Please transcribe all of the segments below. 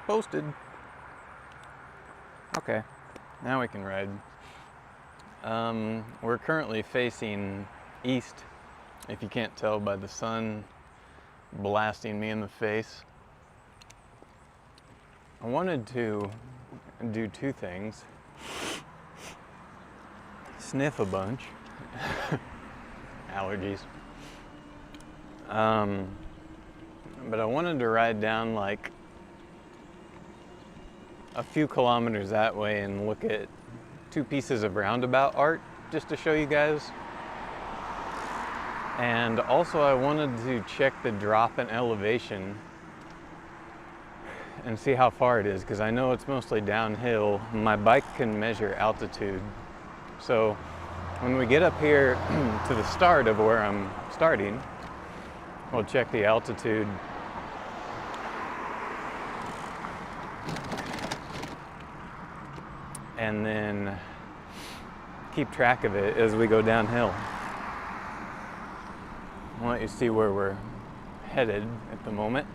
posted. Okay, now we can ride. We're currently facing east, if you can't tell by the sun blasting me in the face. I wanted to do two things. Sniff a bunch. Allergies. But I wanted to ride down like a few kilometers that way and look at two pieces of roundabout art just to show you guys. And also I wanted to check the drop in elevation and see how far it is, because I know it's mostly downhill. My bike can measure altitude. So when we get up here to the start of where I'm starting, we'll check the altitude. And then keep track of it as we go downhill. I'll let you see where we're headed at the moment.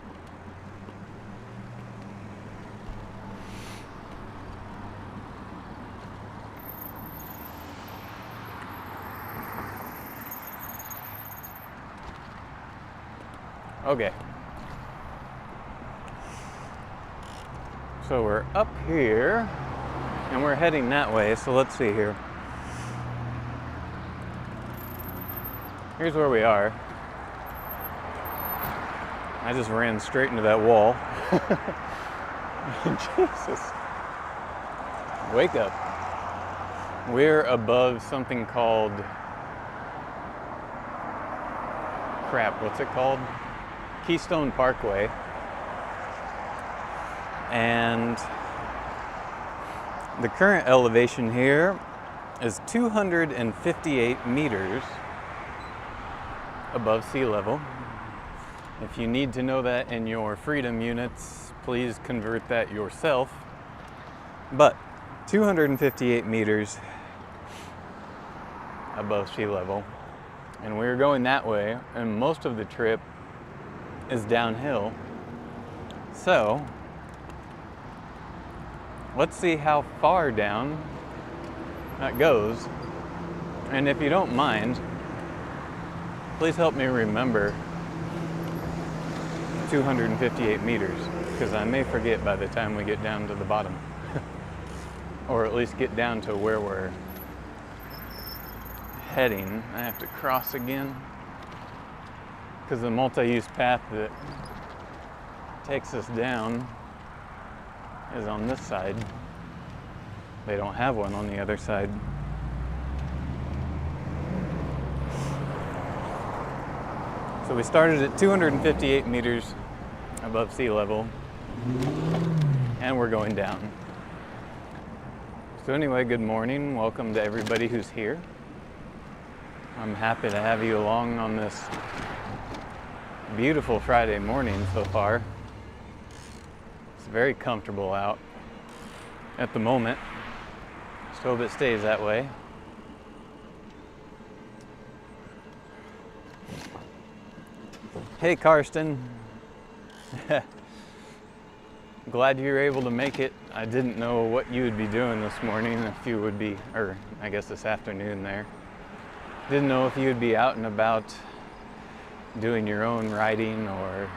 Okay. So we're up here and we're heading that way, so let's see here. Here's where we are. I just ran straight into that wall. Jesus. Wake up. We're above something called, crap, what's it called? Keystone Parkway. And the current elevation here is 258 meters above sea level. If you need to know that in your freedom units, please convert that yourself. But 258 meters above sea level. And we're going that way, and most of the trip is downhill. So let's see how far down that goes. And if you don't mind, please help me remember 258 meters, because I may forget by the time we get down to the bottom. Or at least get down to where we're heading. I have to cross again, because the multi-use path that takes us down is on this side. They don't have one on the other side. So we started at 258 meters above sea level, and we're going down. So anyway, good morning. Welcome to everybody who's here. I'm happy to have you along on this beautiful Friday morning so far. It's very comfortable out at the moment. Just hope it stays that way. Hey Karsten. Glad you were able to make it. I didn't know what you would be doing this morning, if you would be, or I guess this afternoon there. Didn't know if you would be out and about doing your own writing or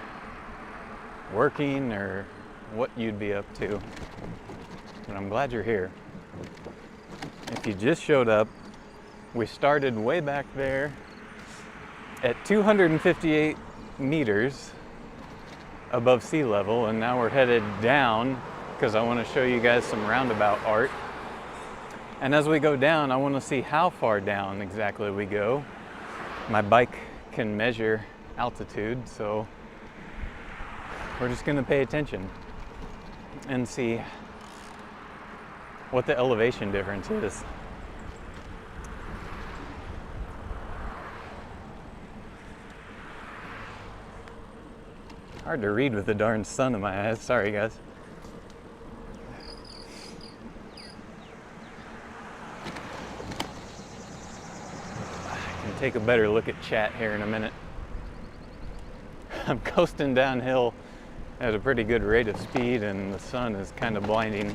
working or what you'd be up to. But I'm glad you're here. If you just showed up, we started way back there at 258 meters above sea level, and now we're headed down because I want to show you guys some roundabout art. And as we go down, I want to see how far down exactly we go. My bike can measure altitude, so we're just going to pay attention and see what the elevation difference is. Hard to read with the darn sun in my eyes. Sorry, guys. I can take a better look at chat here in a minute. I'm coasting downhill at a pretty good rate of speed, and the sun is kind of blinding.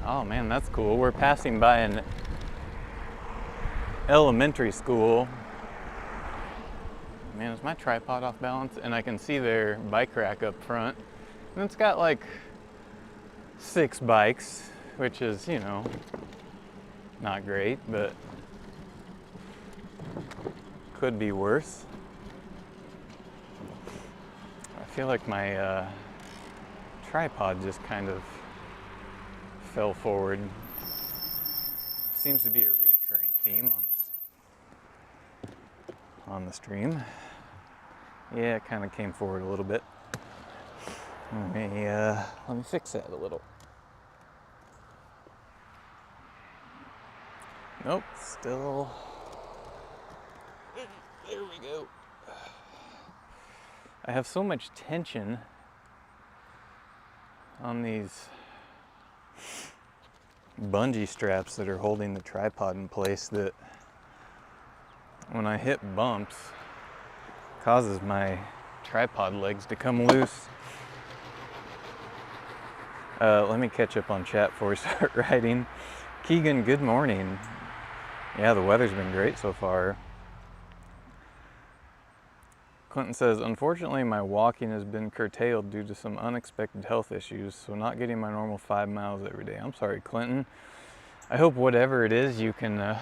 Oh man, that's cool. We're passing by an elementary school. Man, is my tripod off balance? And I can see their bike rack up front. And it's got like 6 bikes, which is, you know, not great, but could be worse. I feel like my tripod just kind of fell forward. Seems to be a reoccurring theme on the stream. Yeah, it kind of came forward a little bit. Let me fix that a little. Nope, still. There we go. I have so much tension on these bungee straps that are holding the tripod in place that when I hit bumps, causes my tripod legs to come loose. Let me catch up on chat before we start writing. Keegan, good morning. Yeah, the weather's been great so far. Clinton says, unfortunately, my walking has been curtailed due to some unexpected health issues, so not getting my normal 5 miles every day. I'm sorry, Clinton. I hope whatever it is, you can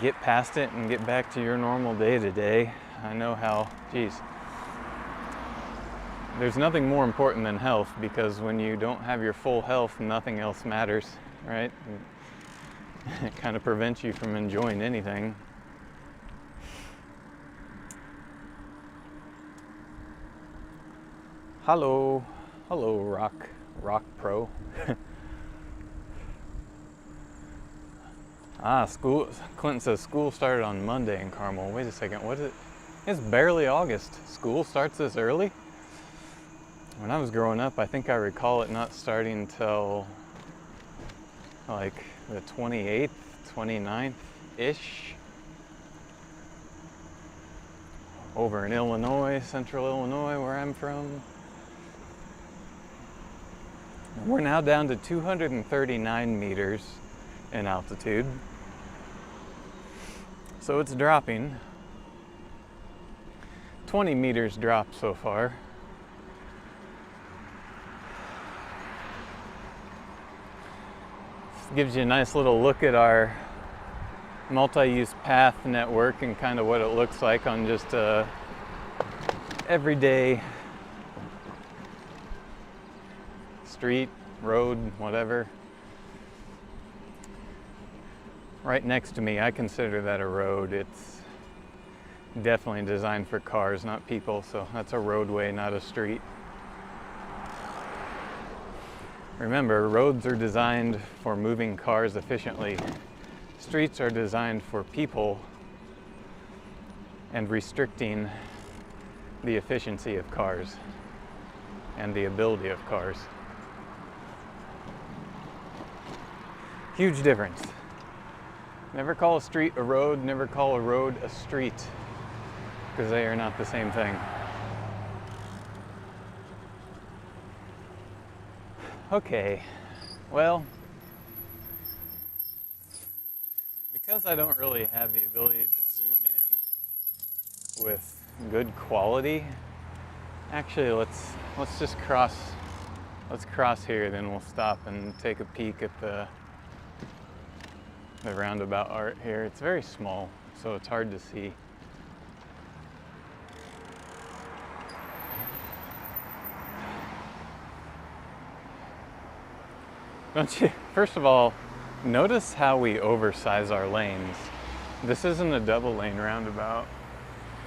get past it and get back to your normal day to day. I know how, geez. There's nothing more important than health, because when you don't have your full health, nothing else matters, right? It kind of prevents you from enjoying anything. Hello, Rock Pro. School, Clinton says school started on Monday in Carmel. Wait a second, what is it? It's barely August. School starts this early? When I was growing up, I think I recall it not starting till like the 28th, 29th-ish. Over in Illinois, central Illinois, where I'm from. We're now down to 239 meters in altitude. So it's dropping. 20 meters dropped so far. Gives you a nice little look at our multi-use path network and kind of what it looks like on just a everyday street, road, whatever. Right next to me, I consider that a road. It's definitely designed for cars, not people, so that's a roadway, not a street. Remember, roads are designed for moving cars efficiently. Streets are designed for people and restricting the efficiency of cars and the ability of cars. Huge difference. Never call a street a road, never call a road a street, because they are not the same thing. Okay, well, because I don't really have the ability to zoom in with good quality, actually let's just cross here, then we'll stop and take a peek at the roundabout art here. It's very small, so it's hard to see. Don't you? First of all, notice how we oversize our lanes. This isn't a double lane roundabout.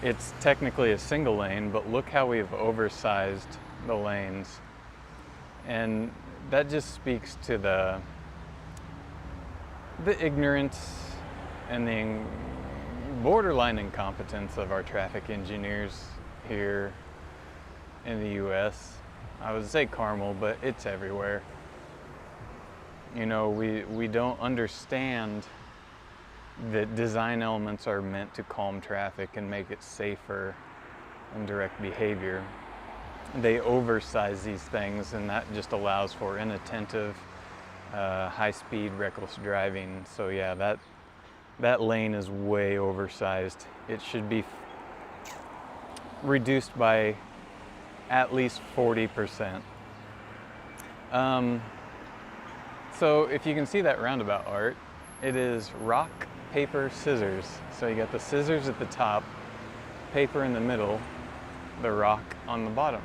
It's technically a single lane, but look how we've oversized the lanes. And that just speaks to the ignorance and the borderline incompetence of our traffic engineers here in the US. I would say Carmel, but it's everywhere. You know, we don't understand the design elements are meant to calm traffic and make it safer and direct behavior. They oversize these things, and that just allows for inattentive, high-speed, reckless driving. So yeah, that lane is way oversized. It should be reduced by at least 40%. So if you can see that roundabout art, it is rock, paper, scissors. So you got the scissors at the top, paper in the middle, the rock on the bottom.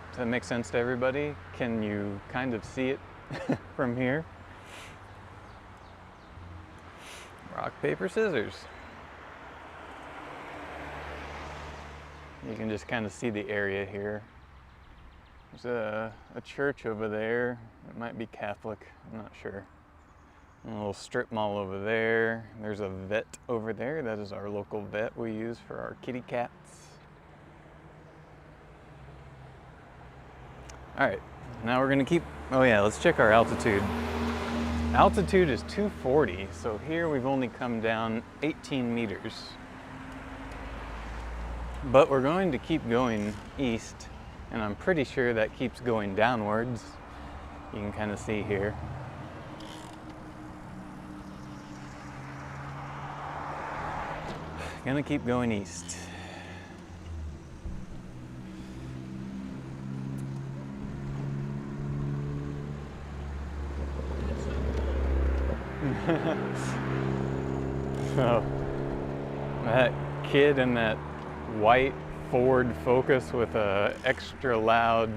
Does that make sense to everybody? Can you kind of see it from here? Rock, paper, scissors. You can just kind of see the area here. There's a church over there. It might be Catholic, I'm not sure. And a little strip mall over there. There's a vet over there. That is our local vet we use for our kitty cats. All right, now we're gonna keep, oh yeah, let's check our altitude. Altitude is 240, so here we've only come down 18 meters. But we're going to keep going east, and I'm pretty sure that keeps going downwards. You can kind of see here. Gonna keep going east. So, that kid in that white Ford Focus with a extra loud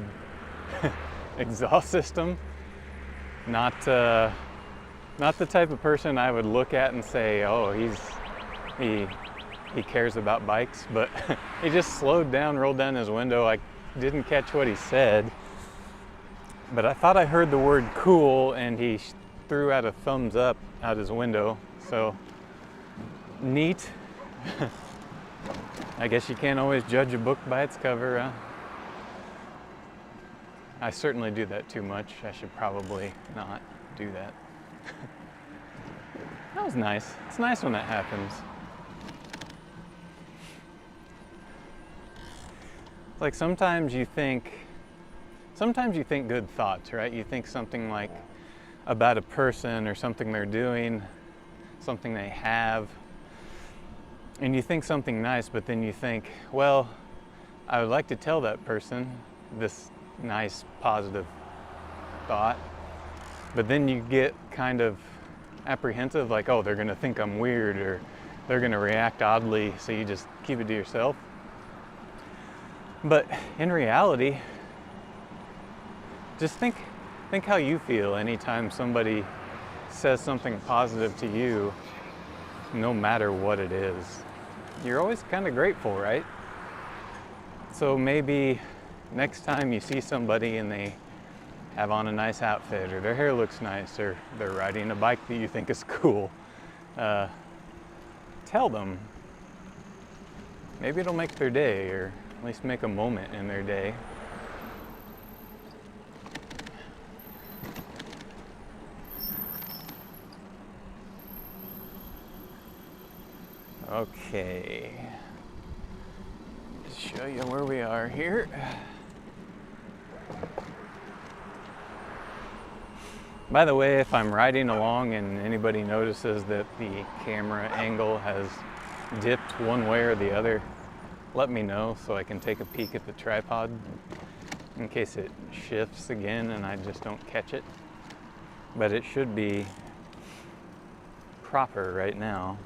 exhaust system, not the type of person I would look at and say, oh, he cares about bikes, but he just slowed down, rolled down his window. I didn't catch what he said, but I thought I heard the word cool, and he threw out a thumbs up out his window. So neat. I guess you can't always judge a book by its cover, huh? I certainly do that too much. I should probably not do that. That was nice. It's nice when that happens. Like sometimes you think good thoughts, right? You think something like about a person or something they're doing, something they have, and you think something nice, but then you think, well, I would like to tell that person this nice, positive thought, but then you get kind of apprehensive, like, oh, they're gonna think I'm weird, or they're gonna react oddly, so you just keep it to yourself. But in reality, just think how you feel anytime somebody says something positive to you, no matter what it is. You're always kind of grateful, right? So maybe next time you see somebody and they have on a nice outfit, or their hair looks nice, or they're riding a bike that you think is cool, tell them. Maybe it'll make their day, or at least make a moment in their day. Okay, just show you where we are here. By the way, if I'm riding along and anybody notices that the camera angle has dipped one way or the other, let me know so I can take a peek at the tripod in case it shifts again and I just don't catch it. But it should be proper right now.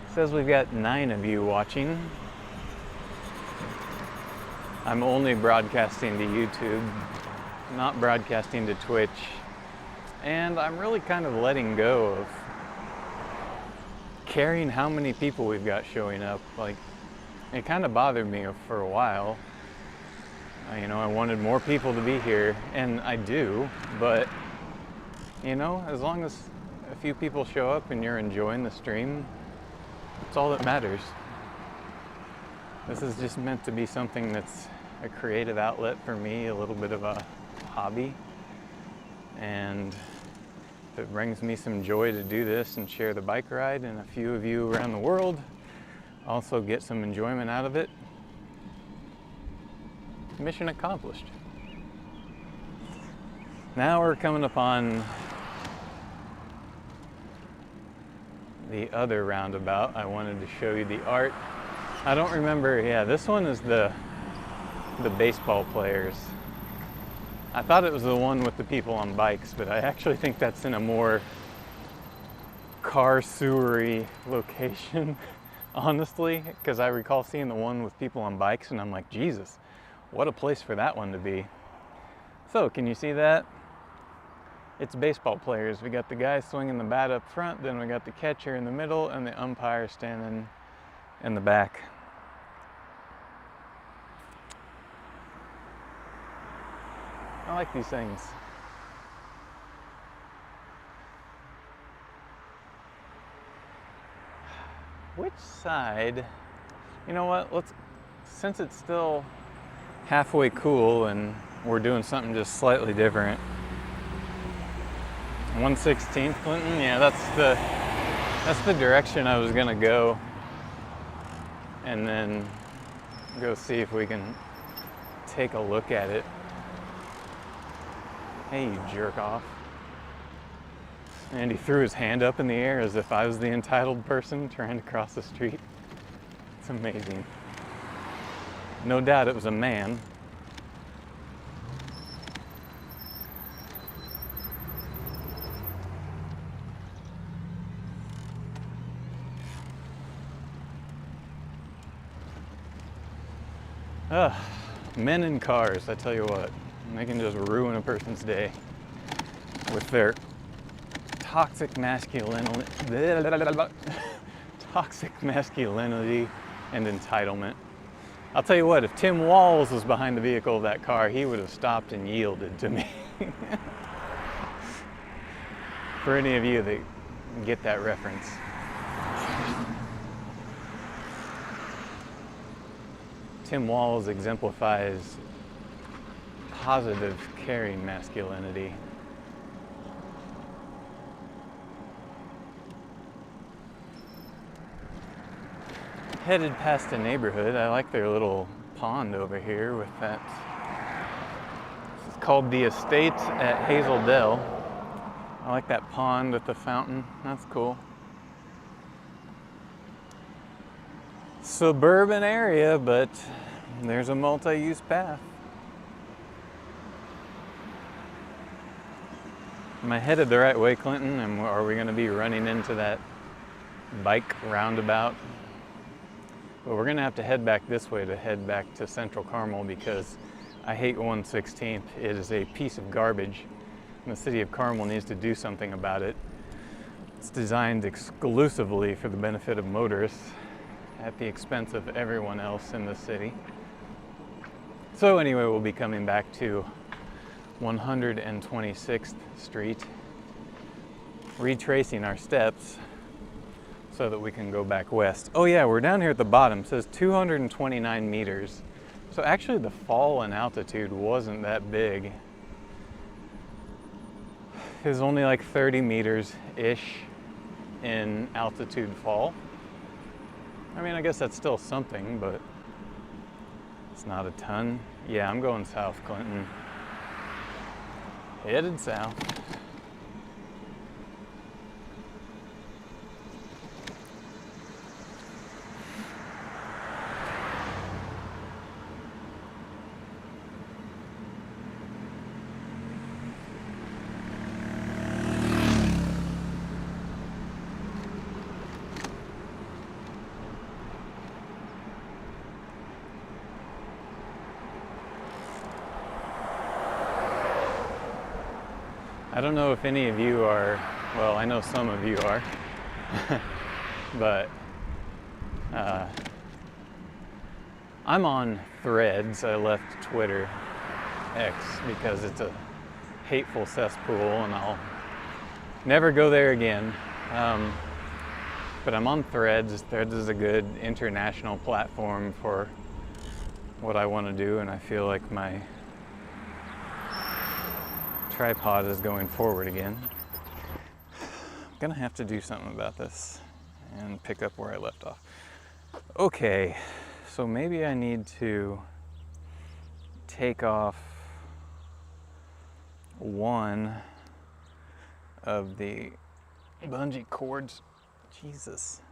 It says we've got 9 of you watching. I'm only broadcasting to YouTube, not broadcasting to Twitch. And I'm really kind of letting go of caring how many people we've got showing up. Like, it kind of bothered me for a while. You know, I wanted more people to be here, and I do, but you know, as long as a few people show up and you're enjoying the stream, that's all that matters. This is just meant to be something that's a creative outlet for me, a little bit of a hobby. And if it brings me some joy to do this and share the bike ride, and a few of you around the world also get some enjoyment out of it, mission accomplished. Now we're coming upon the other roundabout. I wanted to show you the art. I don't remember, yeah, this one is the baseball players. I thought it was the one with the people on bikes, but I actually think that's in a more car sewery location, honestly, because I recall seeing the one with people on bikes and I'm like, Jesus, what a place for that one to be. So, can you see that? It's baseball players. We got the guy swinging the bat up front, then we got the catcher in the middle, and the umpire standing in the back. I like these things. Which side? You know what? Since it's still halfway cool and we're doing something just slightly different. 1/16th Clinton? Yeah, that's the direction I was gonna go, and then go see if we can take a look at it. Hey, you jerk off. And he threw his hand up in the air as if I was the entitled person trying to cross the street. It's amazing. No doubt it was a man. Men in cars, I tell you what, they can just ruin a person's day with their toxic masculinity and entitlement. I'll tell you what, if Tim Walz was behind the vehicle of that car, he would have stopped and yielded to me. For any of you that get that reference. Tim Walz exemplifies positive, caring masculinity. Headed past a neighborhood. I like their little pond over here with that. It's called the Estates at Hazel Dell. I like that pond with the fountain. That's cool. Suburban area, but there's a multi-use path. Am I headed the right way, Clinton? And are we going to be running into that bike roundabout? But we're going to have to head back this way to head back to Central Carmel, because I hate 1/16th. It is a piece of garbage, and the city of Carmel needs to do something about it. It's designed exclusively for the benefit of motorists at the expense of everyone else in the city. So anyway, we'll be coming back to 126th Street, retracing our steps so that we can go back west. Oh yeah, we're down here at the bottom. It says 229 meters. So actually the fall in altitude wasn't that big. It was only like 30 meters-ish in altitude fall. I mean, I guess that's still something, but it's not a ton. Yeah, I'm going south, Clinton. Headed south. I don't know if any of you are, well, I know some of you are, but I'm on Threads. I left Twitter, X, because it's a hateful cesspool and I'll never go there again. But I'm on Threads. Threads is a good international platform for what I want to do, and I feel like my tripod is going forward again. I'm gonna have to do something about this and pick up where I left off. Okay, so maybe I need to take off one of the bungee cords. Jesus.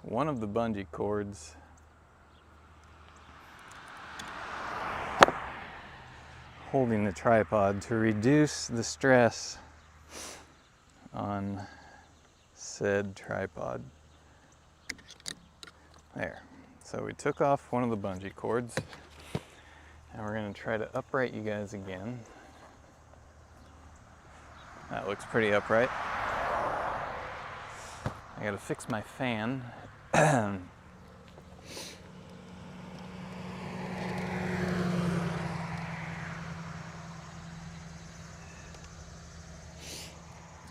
One of the bungee cords holding the tripod to reduce the stress on said tripod. There. So we took off one of the bungee cords, and we're going to try to upright you guys again. That looks pretty upright. I got to fix my fan.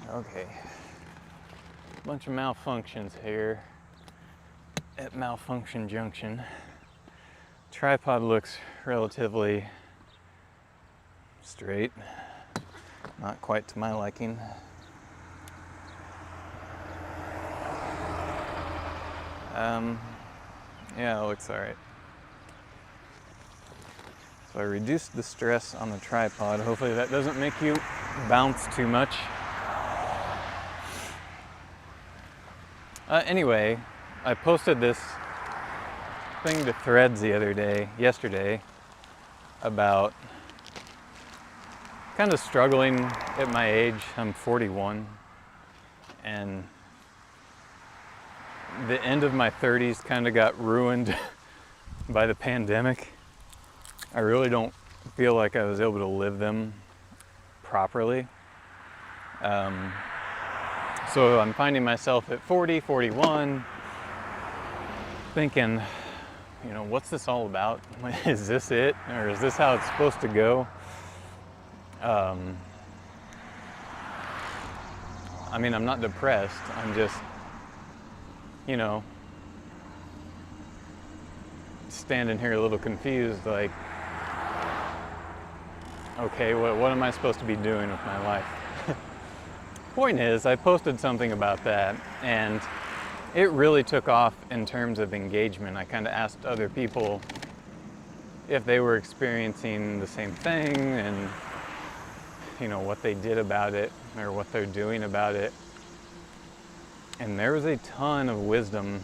Okay, bunch of malfunctions here at Malfunction Junction. Tripod looks relatively straight, not quite to my liking. Yeah, it looks all right. So I reduced the stress on the tripod. Hopefully that doesn't make you bounce too much. Anyway, I posted this thing to Threads yesterday, about kind of struggling at my age. I'm 41, and the end of my 30s kind of got ruined by the pandemic. I really don't feel like I was able to live them properly. So I'm finding myself at 40, 41, thinking, you know, what's this all about? Is this it? Or is this how it's supposed to go? I mean, I'm not depressed. I'm just, you know, standing here a little confused, like, okay, what am I supposed to be doing with my life? Point is, I posted something about that, and it really took off in terms of engagement. I kind of asked other people if they were experiencing the same thing, and you know, what they did about it or what they're doing about it. And there was a ton of wisdom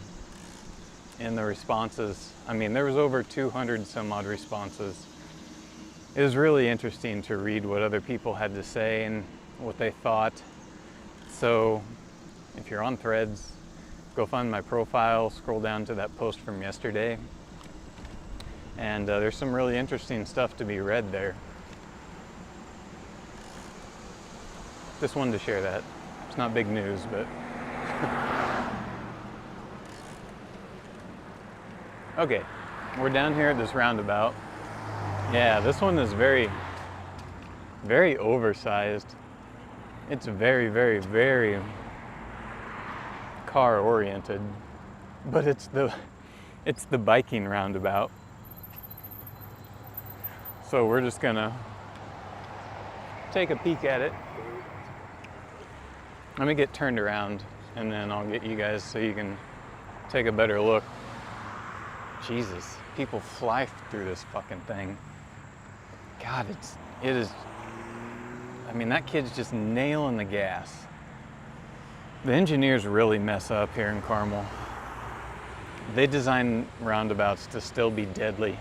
in the responses. I mean, there was over 200 some odd responses. It was really interesting to read what other people had to say and what they thought. So if you're on Threads, go find my profile, scroll down to that post from yesterday, and there's some really interesting stuff to be read there. Just wanted to share that. It's not big news, but okay, we're down here at this roundabout. Yeah, this one is very, very oversized. It's very, very, very car oriented, but it's the biking roundabout. So we're just gonna take a peek at it. Let me get turned around, and then I'll get you guys so you can take a better look. Jesus, people fly through this fucking thing. God, it is, I mean, that kid's just nailing the gas. The engineers really mess up here in Carmel. They design roundabouts to still be deadly.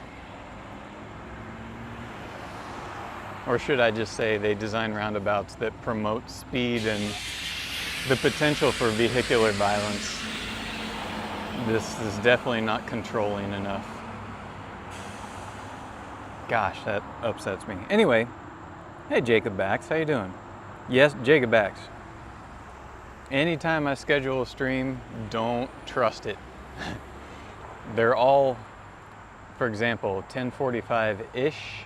Or should I just say they design roundabouts that promote speed and the potential for vehicular violence. This is definitely not controlling enough. Gosh, that upsets me. Anyway, hey Jacob Bax, how you doing? Yes, Jacob Bax. Anytime I schedule a stream, don't trust it. They're all, for example, 10:45-ish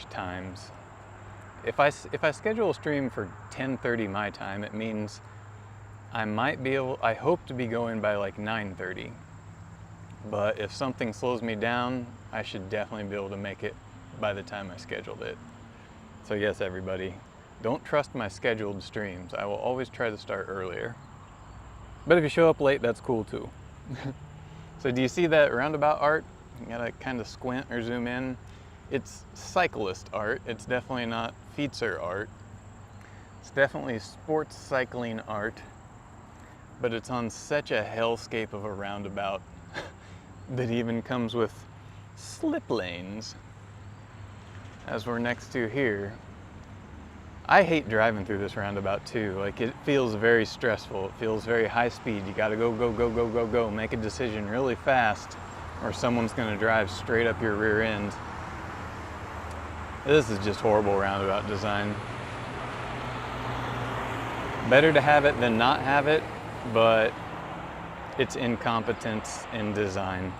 times if I schedule a stream for 10:30 my time, it means I hope to be going by like 9:30. But if something slows me down, I should definitely be able to make it by the time I scheduled it. So yes, everybody, don't trust my scheduled streams. I will always try to start earlier. But if you show up late, that's cool too. So do you see that roundabout art? You gotta kind of squint or zoom in. It's cyclist art. It's definitely not feature art. It's definitely sports cycling art, but it's on such a hellscape of a roundabout that even comes with slip lanes, as we're next to here. I hate driving through this roundabout too. Like, it feels very stressful. It feels very high speed. You gotta go, go, go, go, go, go. Make a decision really fast or someone's gonna drive straight up your rear end. This is just horrible roundabout design. Better to have it than not have it, but it's incompetence in design.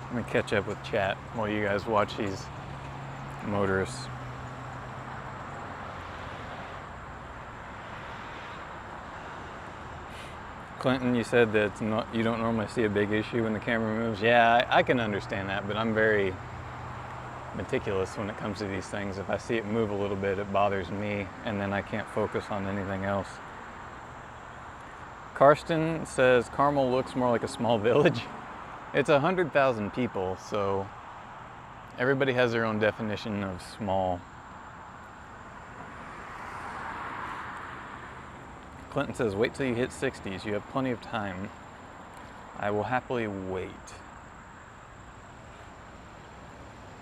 Let me catch up with chat while you guys watch these motorists. Clinton, you said that you don't normally see a big issue when the camera moves. Yeah, I can understand that, but I'm very meticulous when it comes to these things. If I see it move a little bit, it bothers me, and then I can't focus on anything else. Karsten says Carmel looks more like a small village. It's 100,000 people, so everybody has their own definition of small. Clinton says, wait till you hit 60s. You have plenty of time. I will happily wait.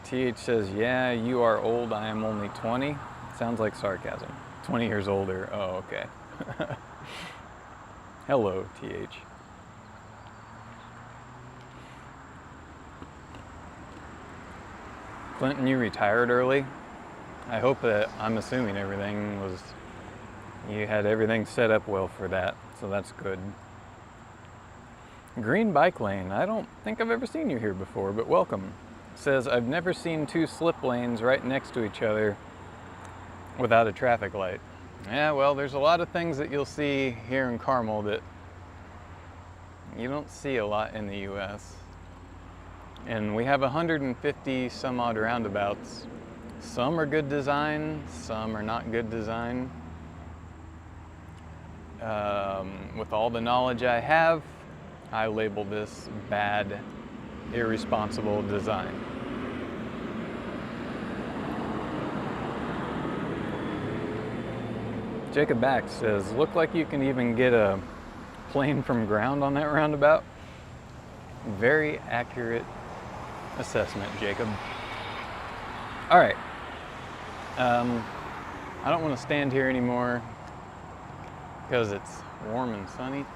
TH says, yeah, you are old. I am only 20. Sounds like sarcasm. 20 years older. Oh, okay. Hello, TH. Clinton, you retired early. I hope that, I'm assuming you had everything set up well for that, so that's good. Green bike lane. I don't think I've ever seen you here before, but welcome. Says, I've never seen two slip lanes right next to each other without a traffic light. Yeah, well, there's a lot of things that you'll see here in Carmel that you don't see a lot in the US. And we have 150 some odd roundabouts. Some are good design, some are not good design. With all the knowledge I have, I label this bad, irresponsible design. Jacob Bax says, look like you can even get a plane from ground on that roundabout. Very accurate assessment, Jacob. All right. I don't want to stand here anymore because it's warm and sunny.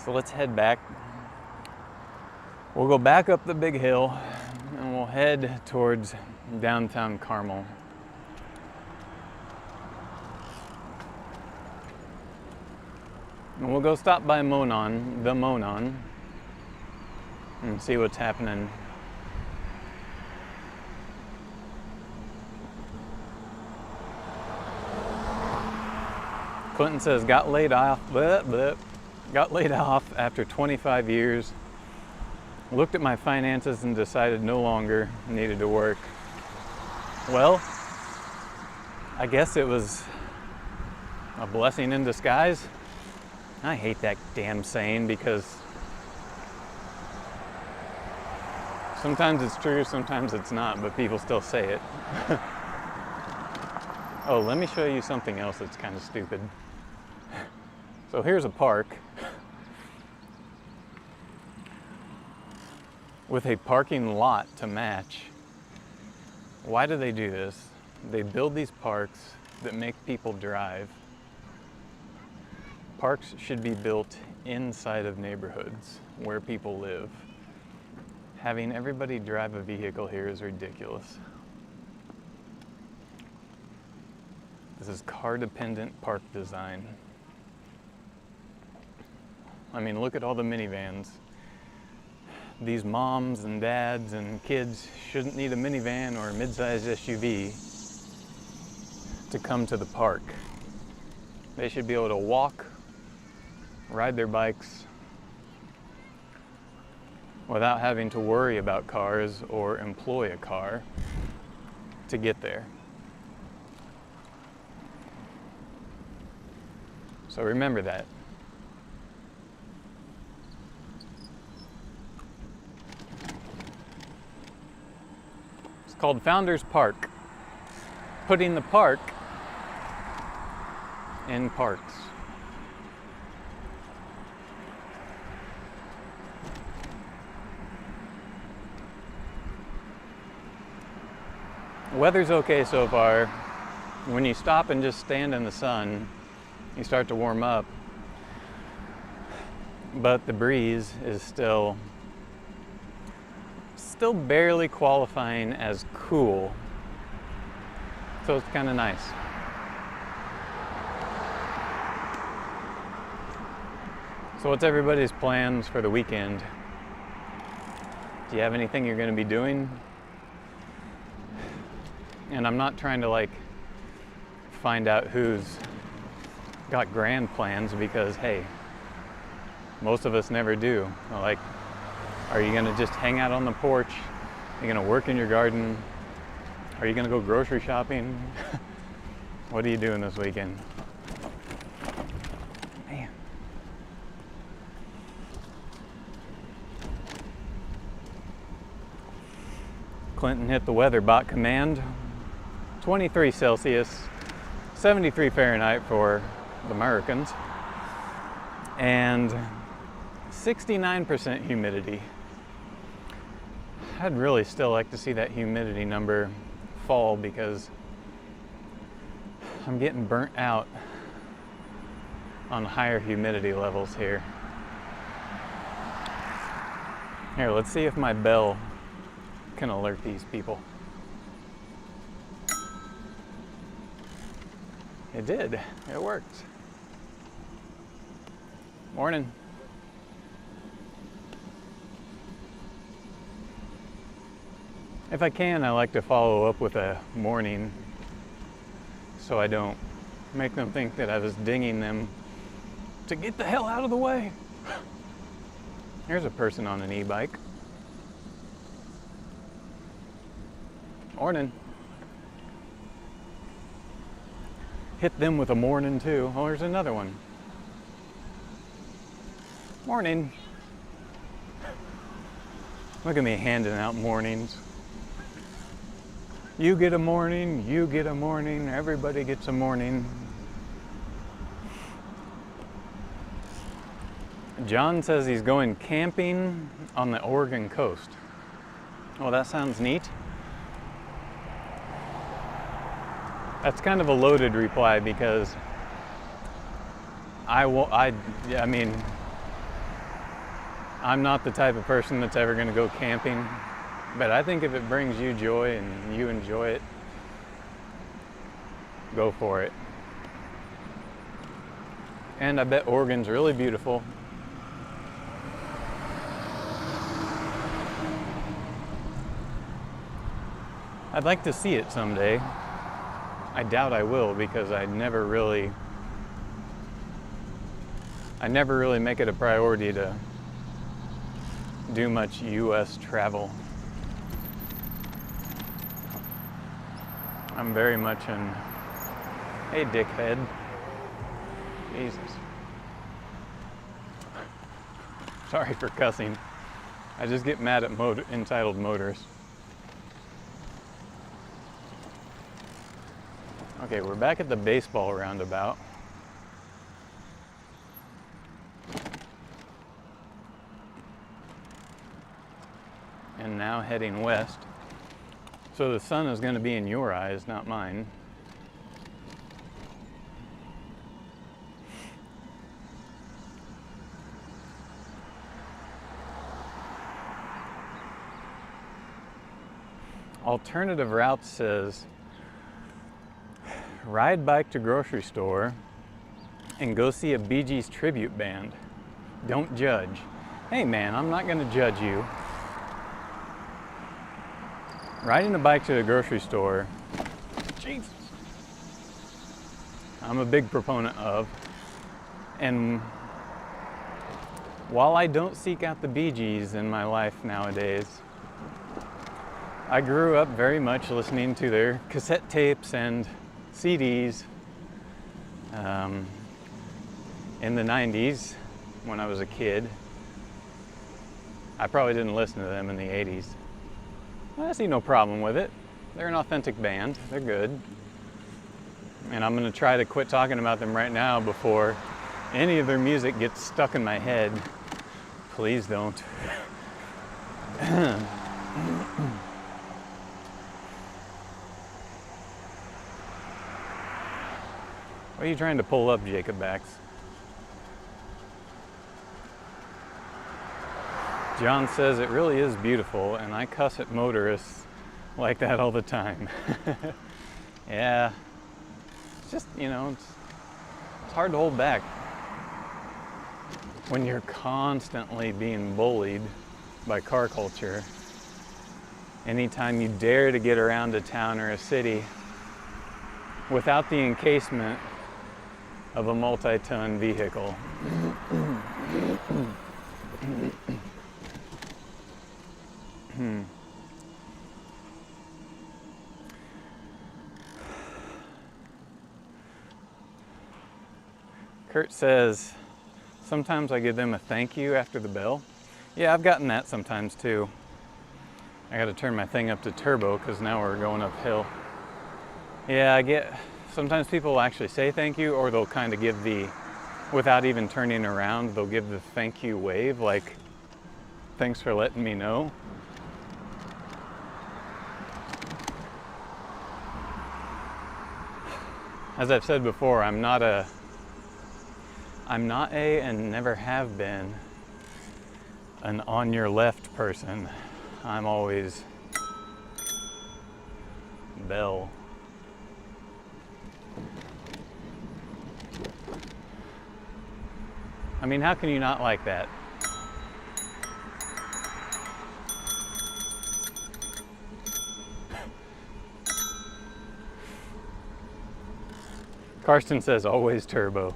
So let's head back. We'll go back up the big hill and we'll head towards downtown Carmel. And we'll go stop by Monon, and see what's happening. Clinton says, got laid off after 25 years. Looked at my finances and decided no longer needed to work. Well, I guess it was a blessing in disguise. I hate that damn saying because sometimes it's true, sometimes it's not, but people still say it. Oh, let me show you something else that's kind of stupid. So here's a park with a parking lot to match. Why do they do this? They build these parks that make people drive. Parks should be built inside of neighborhoods where people live. Having everybody drive a vehicle here is ridiculous. This is car-dependent park design. I mean, look at all the minivans. These moms and dads and kids shouldn't need a minivan or a mid-sized SUV. to come to the park. They should be able to walk, ride their bikes without having to worry about cars or employ a car to get there. So remember that. It's called Founders Park. Putting the park in parks. Weather's okay so far. When you stop and just stand in the sun, you start to warm up, but the breeze is still barely qualifying as cool, so it's kind of nice. So what's everybody's plans for the weekend? Do you have anything you're going to be doing? And I'm not trying to like find out who's got grand plans, because hey, most of us never do. Like, are you gonna just hang out on the porch? Are you gonna work in your garden? Are you gonna go grocery shopping? What are you doing this weekend? Man. Clinton hit the weather bot command. 23 Celsius, 73 Fahrenheit for the Americans, and 69% humidity. I'd really still like to see that humidity number fall, because I'm getting burnt out on higher humidity levels here. Here, let's see if my bell can alert these people. It did. It worked. Morning. If I can, I like to follow up with a morning, so I don't make them think that I was dinging them to get the hell out of the way. Here's a person on an e-bike. Morning. Hit them with a morning too. Oh, there's another one. Morning. Look at me handing out mornings. You get a morning, you get a morning, everybody gets a morning. John says he's going camping on the Oregon coast. Well, that sounds neat. That's kind of a loaded reply, because I mean, I'm not the type of person that's ever going to go camping, but I think if it brings you joy and you enjoy it, go for it. And I bet Oregon's really beautiful. I'd like to see it someday. I doubt I will, because I never really make it a priority to do much US travel. I'm very much an, hey dickhead. Jesus. Sorry for cussing. I just get mad at entitled motorists. Okay, we're back at the baseball roundabout. And now heading west. So the sun is going to be in your eyes, not mine. Alternative route says ride bike to grocery store and go see a Bee Gees tribute band. Don't judge. Hey man, I'm not going to judge you. Riding a bike to the grocery store, Jesus, I'm a big proponent of. And while I don't seek out the Bee Gees in my life nowadays, I grew up very much listening to their cassette tapes and CDs in the 90s when I was a kid. I probably didn't listen to them in the 80s. I see no problem with it. They're an authentic band. They're good. And I'm going to try to quit talking about them right now before any of their music gets stuck in my head. Please don't. What are you trying to pull up, Jacob Bax? John says it really is beautiful, and I cuss at motorists like that all the time. Yeah, it's just, you know, it's hard to hold back when you're constantly being bullied by car culture. Anytime you dare to get around a town or a city without the encasement of a multi-ton vehicle. Kurt says, sometimes I give them a thank you after the bell. Yeah, I've gotten that sometimes too. I gotta turn my thing up to turbo because now we're going uphill. Yeah, sometimes people will actually say thank you, or they'll kind of give without even turning around, they'll give the thank you wave, like, thanks for letting me know. As I've said before, I'm not a and never have been an on your left person. I'm always bell. I mean, how can you not like that? Karsten says always turbo.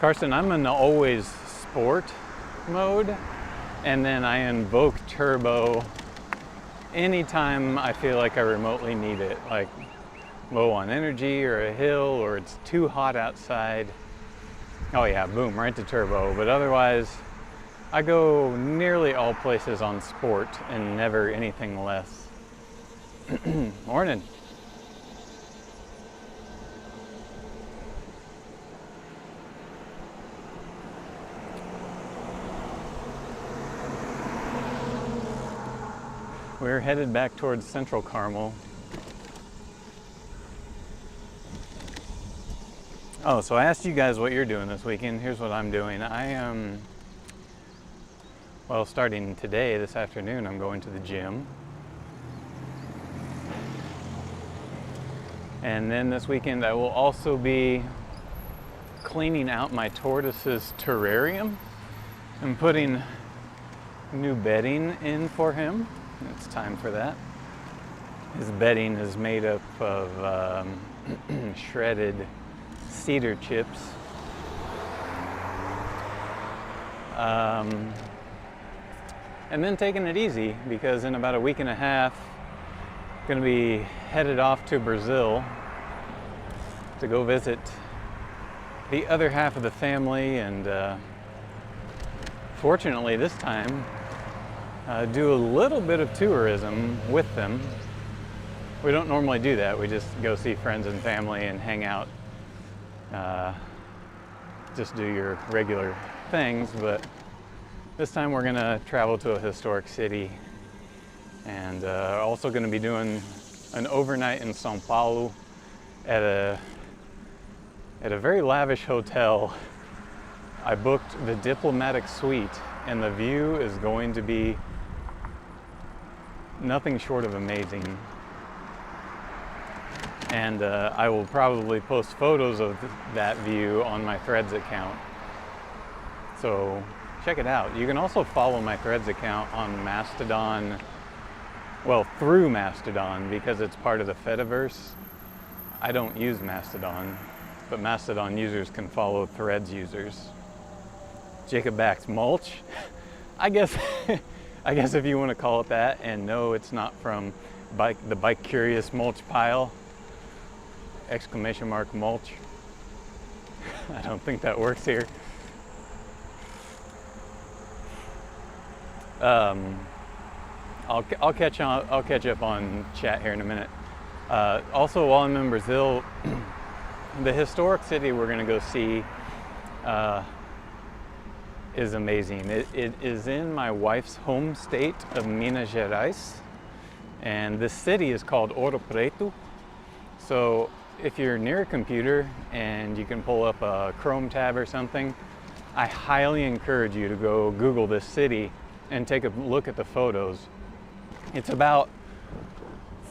Karsten, I'm in the always sport mode, and then I invoke turbo anytime I feel like I remotely need it, like low on energy or a hill or it's too hot outside. Oh yeah, boom, right to turbo. But otherwise, I go nearly all places on sport and never anything less. Morning. We're headed back towards Central Carmel. Oh, so I asked you guys what you're doing this weekend. Here's what I'm doing. I am, well, starting today, this afternoon, I'm going to the gym. And then this weekend I will also be cleaning out my tortoise's terrarium and putting new bedding in for him. It's time for that. His bedding is made up of shredded cedar chips. And then taking it easy because in about a week and a half, I'm going to be headed off to Brazil to go visit the other half of the family and fortunately this time do a little bit of tourism with them. We don't normally do that. We just go see friends and family and hang out. Just do your regular things, but this time we're gonna travel to a historic city and also gonna be doing an overnight in São Paulo at a very lavish hotel. I booked the diplomatic suite and the view is going to be nothing short of amazing. And I will probably post photos of that view on my Threads account. So check it out. You can also follow my Threads account on Mastodon, well, through Mastodon, because it's part of the Fediverse. I don't use Mastodon, but Mastodon users can follow Threads users. Jacob backs mulch. I guess if you want to call it that, and no, it's not from the Bike Curious mulch pile. Exclamation mark mulch. I don't think that works here. I'll catch up on chat here in a minute. Also, while I'm in Brazil, the historic city we're going to go see is amazing. It is in my wife's home state of Minas Gerais, and this city is called Ouro Preto. So if you're near a computer and you can pull up a Chrome tab or something, I highly encourage you to go Google this city and take a look at the photos. It's about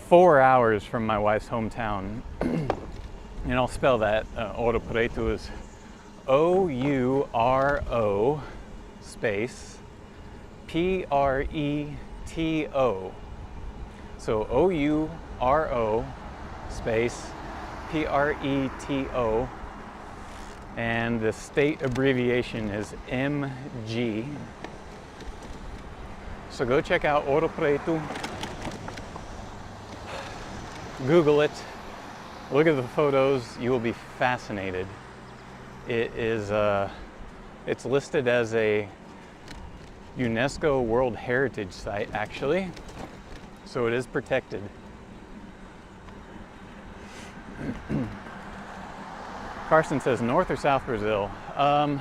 4 hours from my wife's hometown. And I'll spell that. Ouro Preto is O-U-R-O space P-R-E-T-O. So O-U-R-O space P-R-E-T-O, and the state abbreviation is M-G. So go check out Ouro Preto, Google it, look at the photos, you will be fascinated. It is, it's listed as a UNESCO World Heritage Site, actually, so it is protected. Carson says, North or South Brazil? I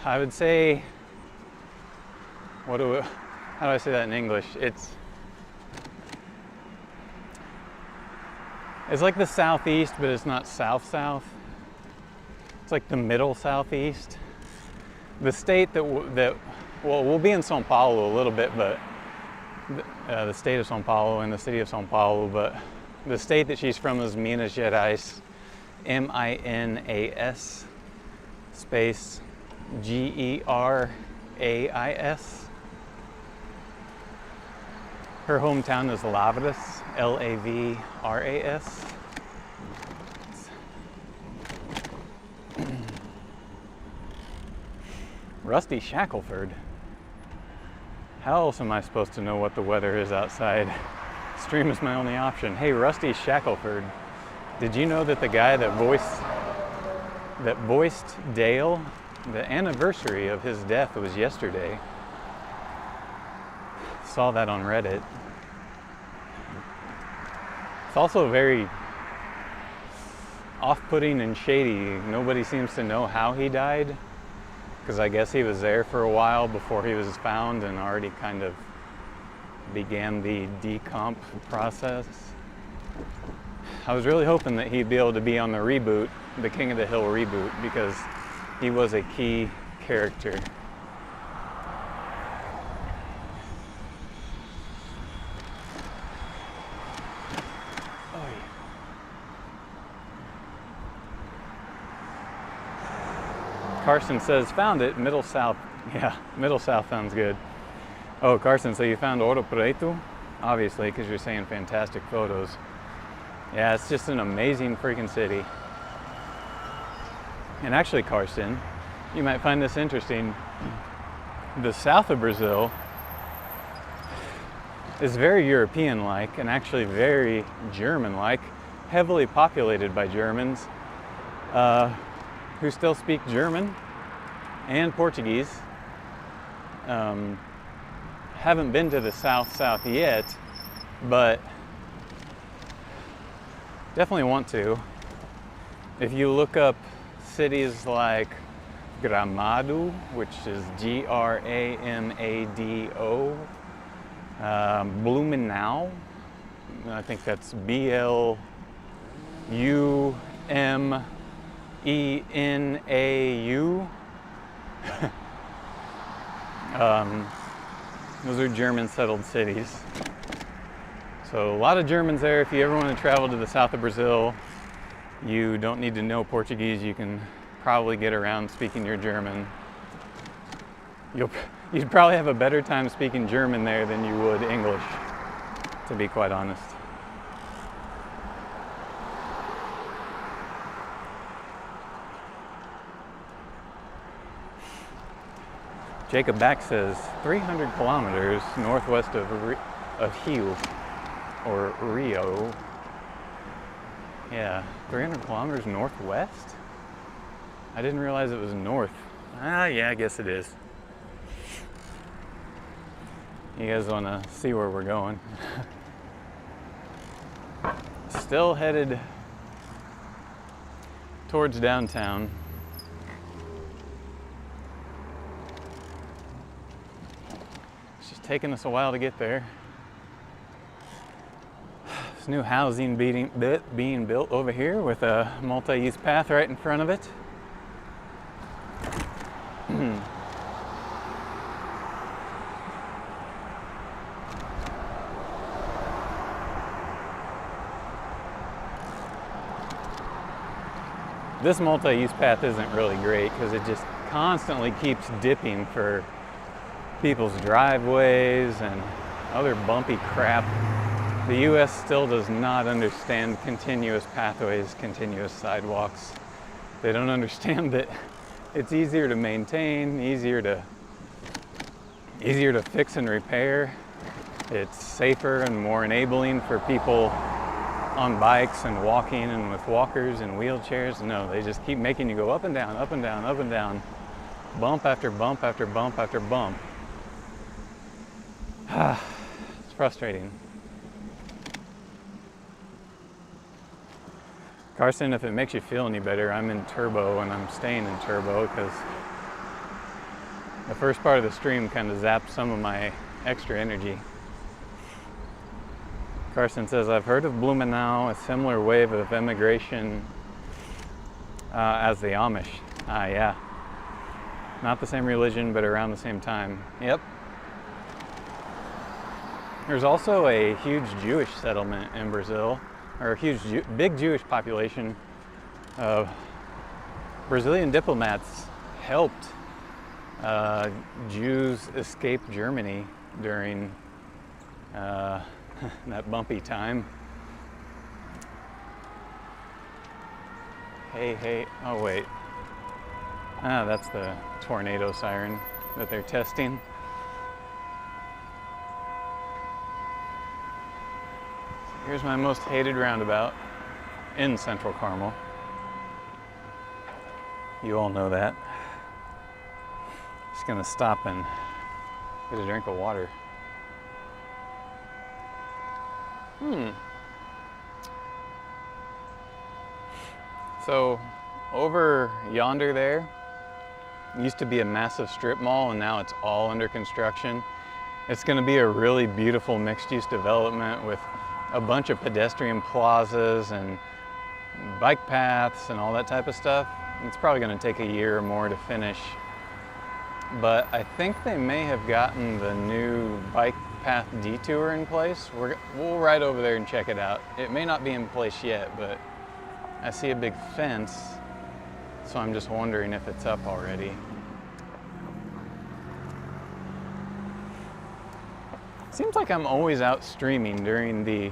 would say, how do I say that in English? It's like the southeast, but it's not south-south. It's like the middle southeast. The state that we'll be in São Paulo a little bit, but the state of São Paulo and the city of São Paulo, but the state that she's from is Minas Gerais, M-I-N-A-S space G-E-R-A-I-S. Her hometown is Lavras, L-A-V-R-A-S. Rusty Shackelford. How else am I supposed to know what the weather is outside? Stream is my only option. Hey, Rusty Shackelford, did you know that the guy that voiced Dale, the anniversary of his death was yesterday? Saw that on Reddit. It's also very off-putting and shady. Nobody seems to know how he died, because I guess he was there for a while before he was found and already kind of began the decomp process. I was really hoping that he'd be able to be on the reboot, the King of the Hill reboot, because he was a key character. Carson says, found it, Middle South. Yeah, Middle South sounds good. Oh, Carson, so you found Ouro Preto? Obviously, because you're saying fantastic photos. Yeah, it's just an amazing freaking city. And actually, Carson, you might find this interesting. The south of Brazil is very European-like and actually very German-like, heavily populated by Germans who still speak German and Portuguese. Haven't been to the south yet, but definitely want to. If you look up cities like Gramado, which is G-R-A-M-A-D-O, Blumenau, I think that's B-L-U-M-E-N-A-U. Those are German settled cities. So a lot of Germans there. If you ever want to travel to the south of Brazil, you don't need to know Portuguese. You can probably get around speaking your German. You'd probably have a better time speaking German there than you would English, to be quite honest. Jacob Back says 300 kilometers northwest of Rio, or Rio. Yeah, 300 kilometers northwest? I didn't realize it was north. Ah, yeah, I guess it is. You guys want to see where we're going? Still headed towards downtown. It's just taking us a while to get there. There's new housing being built over here with a multi-use path right in front of it. This multi-use path isn't really great because it just constantly keeps dipping for people's driveways and other bumpy crap. The US still does not understand continuous pathways, continuous sidewalks. They don't understand that it's easier to maintain, easier to fix and repair. It's safer and more enabling for people on bikes and walking and with walkers and wheelchairs. No, they just keep making you go up and down, up and down, up and down, bump after bump after bump after bump. It's frustrating. Carson, if it makes you feel any better, I'm in turbo and I'm staying in turbo because the first part of the stream kind of zapped some of my extra energy. Carson says, I've heard of Blumenau, a similar wave of immigration as the Amish. Yeah. Not the same religion, but around the same time. Yep. There's also a huge Jewish settlement in Brazil, or a huge, big Jewish population. Brazilian diplomats helped Jews escape Germany during that bumpy time. Hey, oh wait. That's the tornado siren that they're testing. Here's my most hated roundabout in Central Carmel. You all know that. Just gonna stop and get a drink of water. So over yonder there used to be a massive strip mall and now it's all under construction. It's going to be a really beautiful mixed-use development with a bunch of pedestrian plazas and bike paths and all that type of stuff. It's probably going to take a year or more to finish, but I think they may have gotten the new bike path detour in place. We'll ride over there and check it out. It may not be in place yet, but I see a big fence, so I'm just wondering if it's up already. Seems like I'm always out streaming during the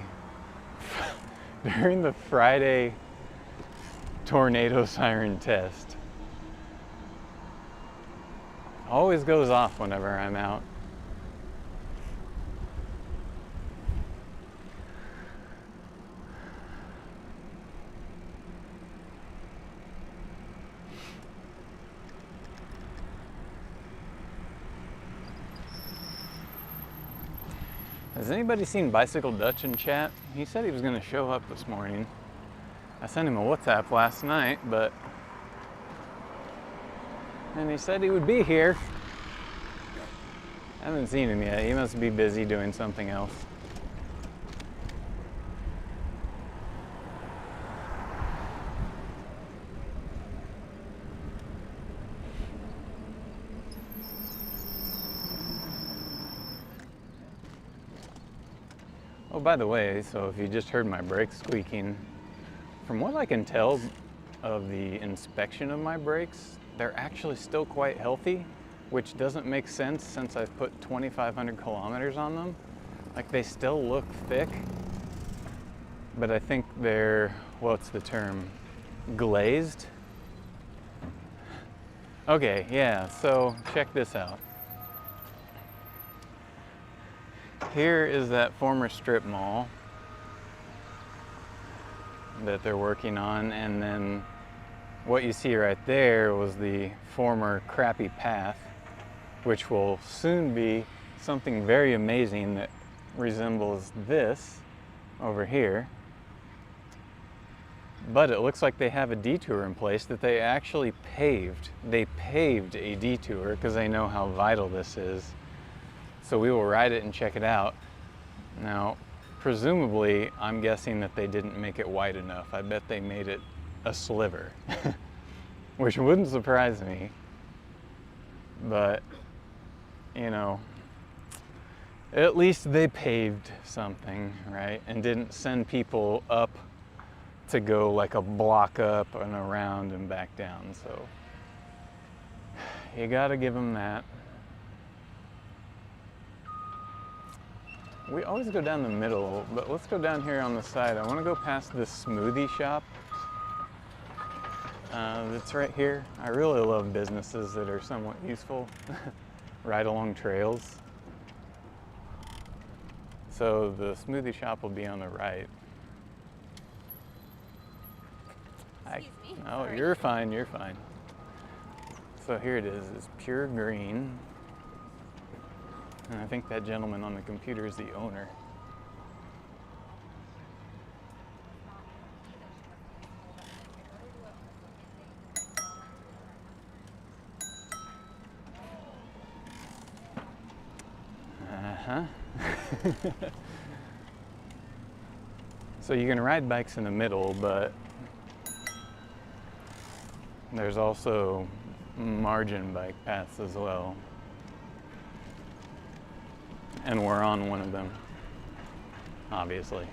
Friday tornado siren test. Always goes off whenever I'm out. Has anybody seen Bicycle Dutch in chat? He said he was going to show up this morning. I sent him a WhatsApp last night, and he said he would be here. I haven't seen him yet. He must be busy doing something else. Oh, by the way, so if you just heard my brakes squeaking, from what I can tell of the inspection of my brakes, they're actually still quite healthy, which doesn't make sense since I've put 2,500 kilometers on them. Like, they still look thick, but I think they're, what's the term, glazed? Okay, yeah, so check this out. Here is that former strip mall that they're working on, and then what you see right there was the former crappy path, which will soon be something very amazing that resembles this over here. But it looks like they have a detour in place that they actually paved. They paved a detour because they know how vital this is. So we will ride it and check it out. Now, presumably, I'm guessing that they didn't make it wide enough. I bet they made it a sliver, which wouldn't surprise me. But, you know, at least they paved something, right? And didn't send people up to go like a block up and around and back down. So you gotta give them that. We always go down the middle, but let's go down here on the side. I want to go past this smoothie shop that's right here. I really love businesses that are somewhat useful right along trails. So the smoothie shop will be on the right. Excuse me. Oh, Sorry. you're fine, you're fine. So here it is, it's pure green. And I think that gentleman on the computer is the owner. Uh-huh. So you can ride bikes in the middle, but there's also margin bike paths as well. And we're on one of them, obviously.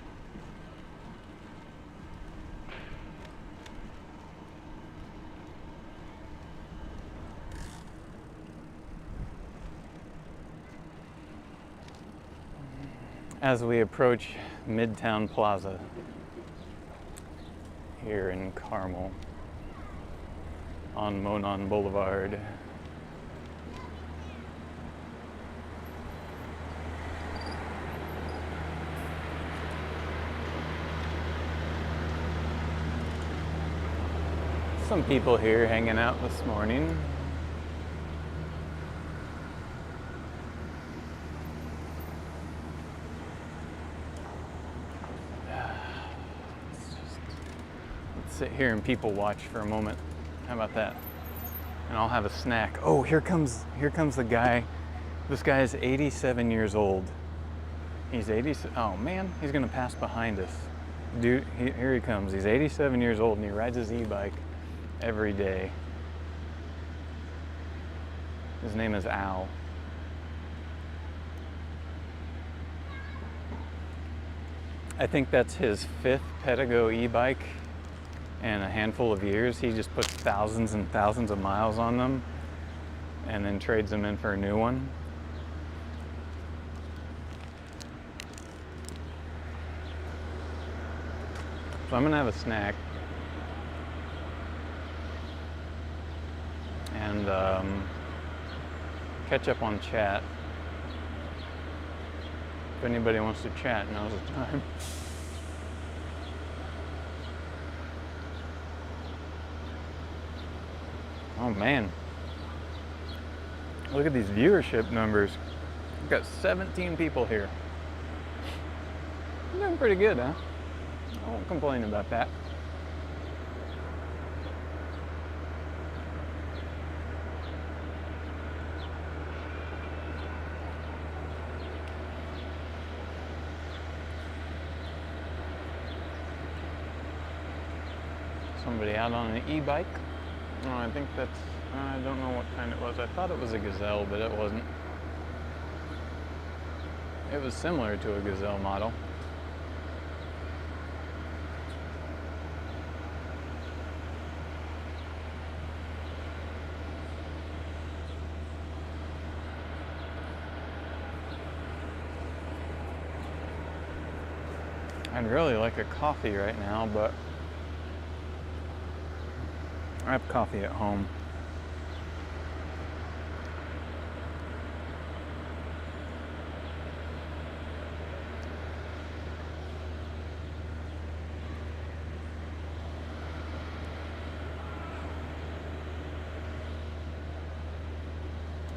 As we approach Midtown Plaza here in Carmel on Monon Boulevard. Some people here hanging out this morning. Let's sit here and people watch for a moment. How about that? And I'll have a snack. Oh, here comes the guy. This guy is 87 years old. He's 80. Oh man, he's gonna pass behind us. Dude, here he comes. He's 87 years old and he rides his e-bike every day. His name is Al. I think that's his 5th Pedigo e-bike in a handful of years. He just puts thousands and thousands of miles on them and then trades them in for a new one. So I'm gonna have a snack and catch up on chat. If anybody wants to chat, now's the time. Oh man, look at these viewership numbers. We've got 17 people here. You're doing pretty good, huh? I won't complain about that. Somebody out on an e-bike. Oh, I think that's, I don't know what kind it was. I thought it was a Gazelle, but it wasn't. It was similar to a Gazelle model. I'd really like a coffee right now, but I have coffee at home.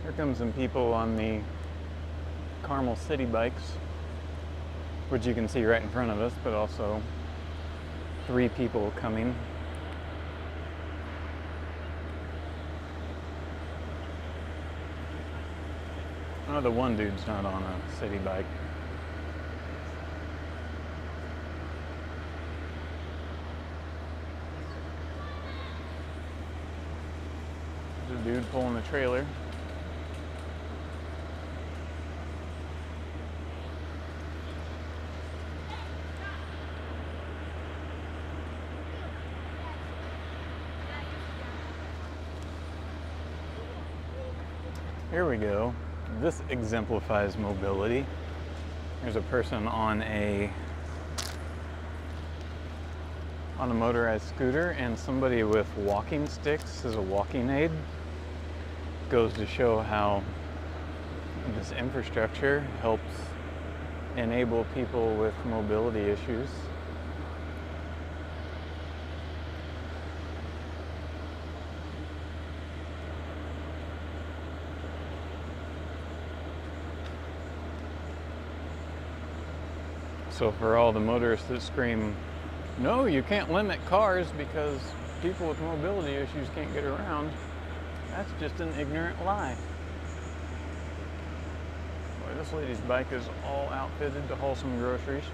Here comes some people on the Carmel City bikes, which you can see right in front of us, but also 3 people coming. Oh, the one dude's not on a city bike. There's a dude pulling a trailer. Here we go. This exemplifies mobility. There's a person on a motorized scooter and somebody with walking sticks as a walking aid. Goes to show how this infrastructure helps enable people with mobility issues. So for all the motorists that scream, no, you can't limit cars because people with mobility issues can't get around, that's just an ignorant lie. Boy, this lady's bike is all outfitted to haul some groceries.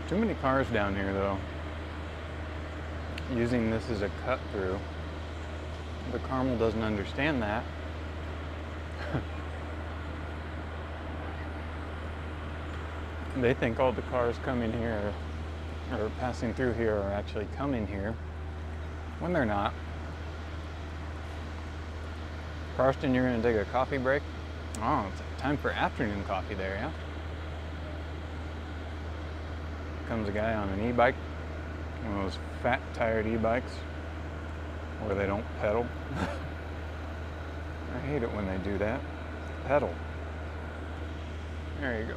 Too many cars down here though. Using this as a cut through. The Carmel doesn't understand that. They think all the cars coming here or passing through here are actually coming here when they're not. Karsten, you're gonna take a coffee break? Oh, it's time for afternoon coffee there, yeah? Comes a guy on an e-bike, one of those fat tired e-bikes where they don't pedal. I hate it when they do that. Pedal. There you go.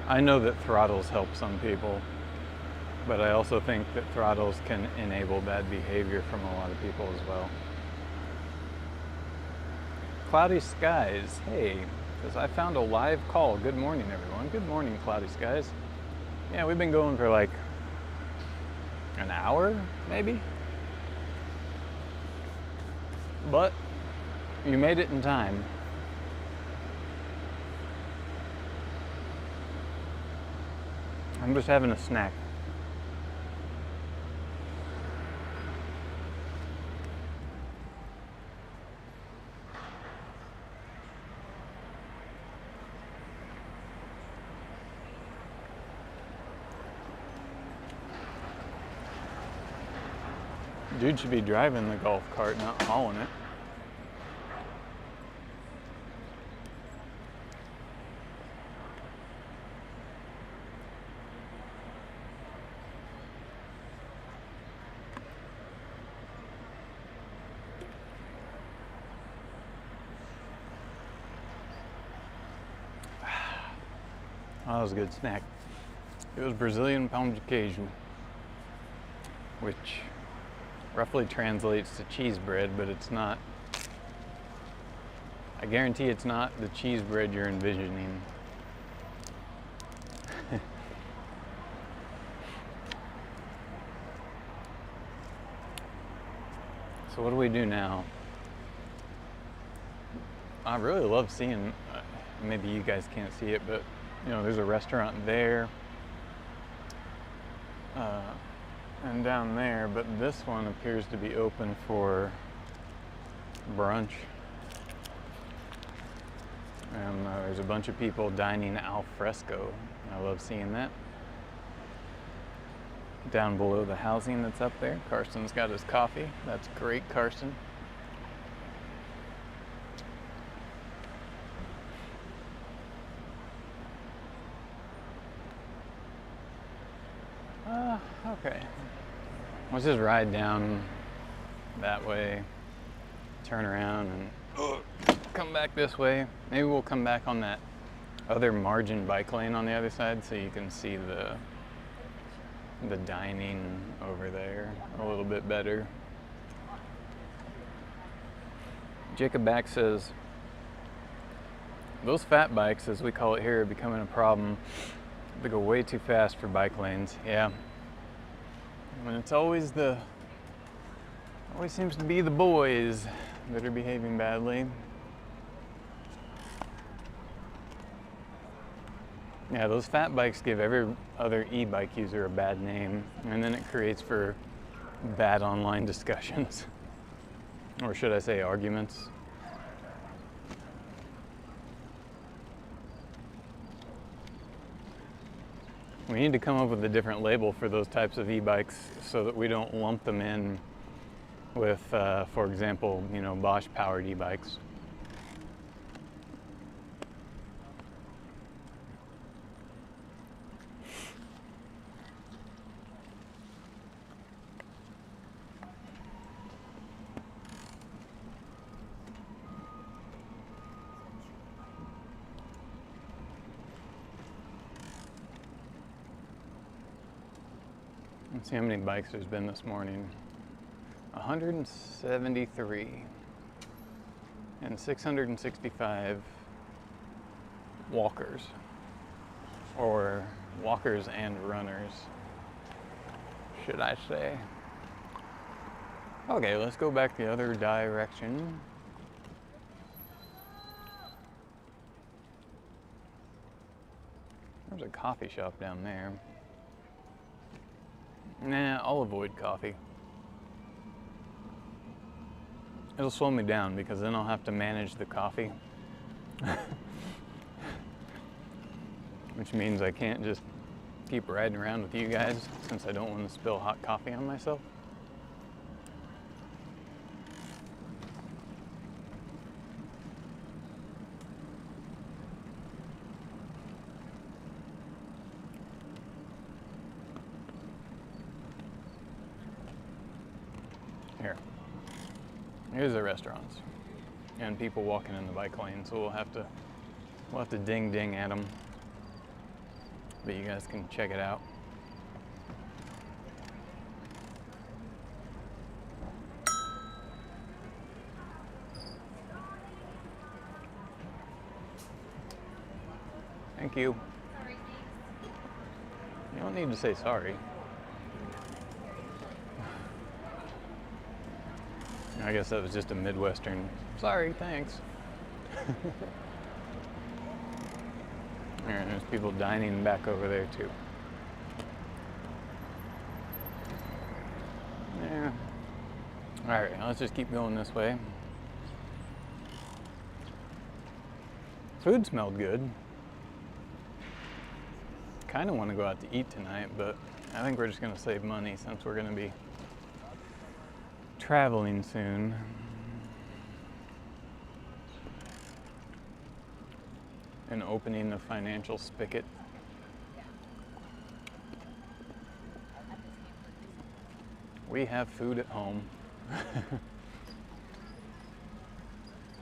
I know that throttles help some people, but I also think that throttles can enable bad behavior from a lot of people as well. Cloudy skies, hey, because I found a live call. Good morning, everyone. Good morning, cloudy skies. Yeah, we've been going for like an hour, maybe. But you made it in time. I'm just having a snack. Dude should be driving the golf cart, not hauling it. Oh, that was a good snack. It was Brazilian pound de queijo, which roughly translates to cheese bread, but it's not. I guarantee it's not the cheese bread you're envisioning. So what do we do now? I really love seeing, maybe you guys can't see it, but you know, there's a restaurant there and down there, but this one appears to be open for brunch. There's a bunch of people dining al fresco. I love seeing that. Down below the housing that's up there, Carson's got his coffee. That's great, Carson. Okay. Let's just ride down that way, turn around, and come back this way. Maybe we'll come back on that other margin bike lane on the other side so you can see the dining over there a little bit better. Jacob Back says, those fat bikes, as we call it here, are becoming a problem. They go way too fast for bike lanes. Yeah. I mean, it's always seems to be the boys that are behaving badly. Yeah, those fat bikes give every other e-bike user a bad name, and then it creates for bad online discussions. Or should I say arguments? We need to come up with a different label for those types of e-bikes so that we don't lump them in with, for example, Bosch powered e-bikes. Let's see how many bikes there's been this morning. 173 and 665 walkers, or walkers and runners, should I say. Okay, let's go back the other direction. There's a coffee shop down there. Nah, I'll avoid coffee. It'll slow me down because then I'll have to manage the coffee. Which means I can't just keep riding around with you guys since I don't want to spill hot coffee on myself. Here's the restaurants and people walking in the bike lane, so we'll have to ding ding at them, but you guys can check it out. Thank you. Sorry, You don't need to say sorry. I guess that was just a Midwestern, sorry, thanks. There's people dining back over there too. Yeah. All right, let's just keep going this way. Food smelled good. Kind of want to go out to eat tonight, but I think we're just going to save money since we're going to be traveling soon. And opening the financial spigot. We have food at home.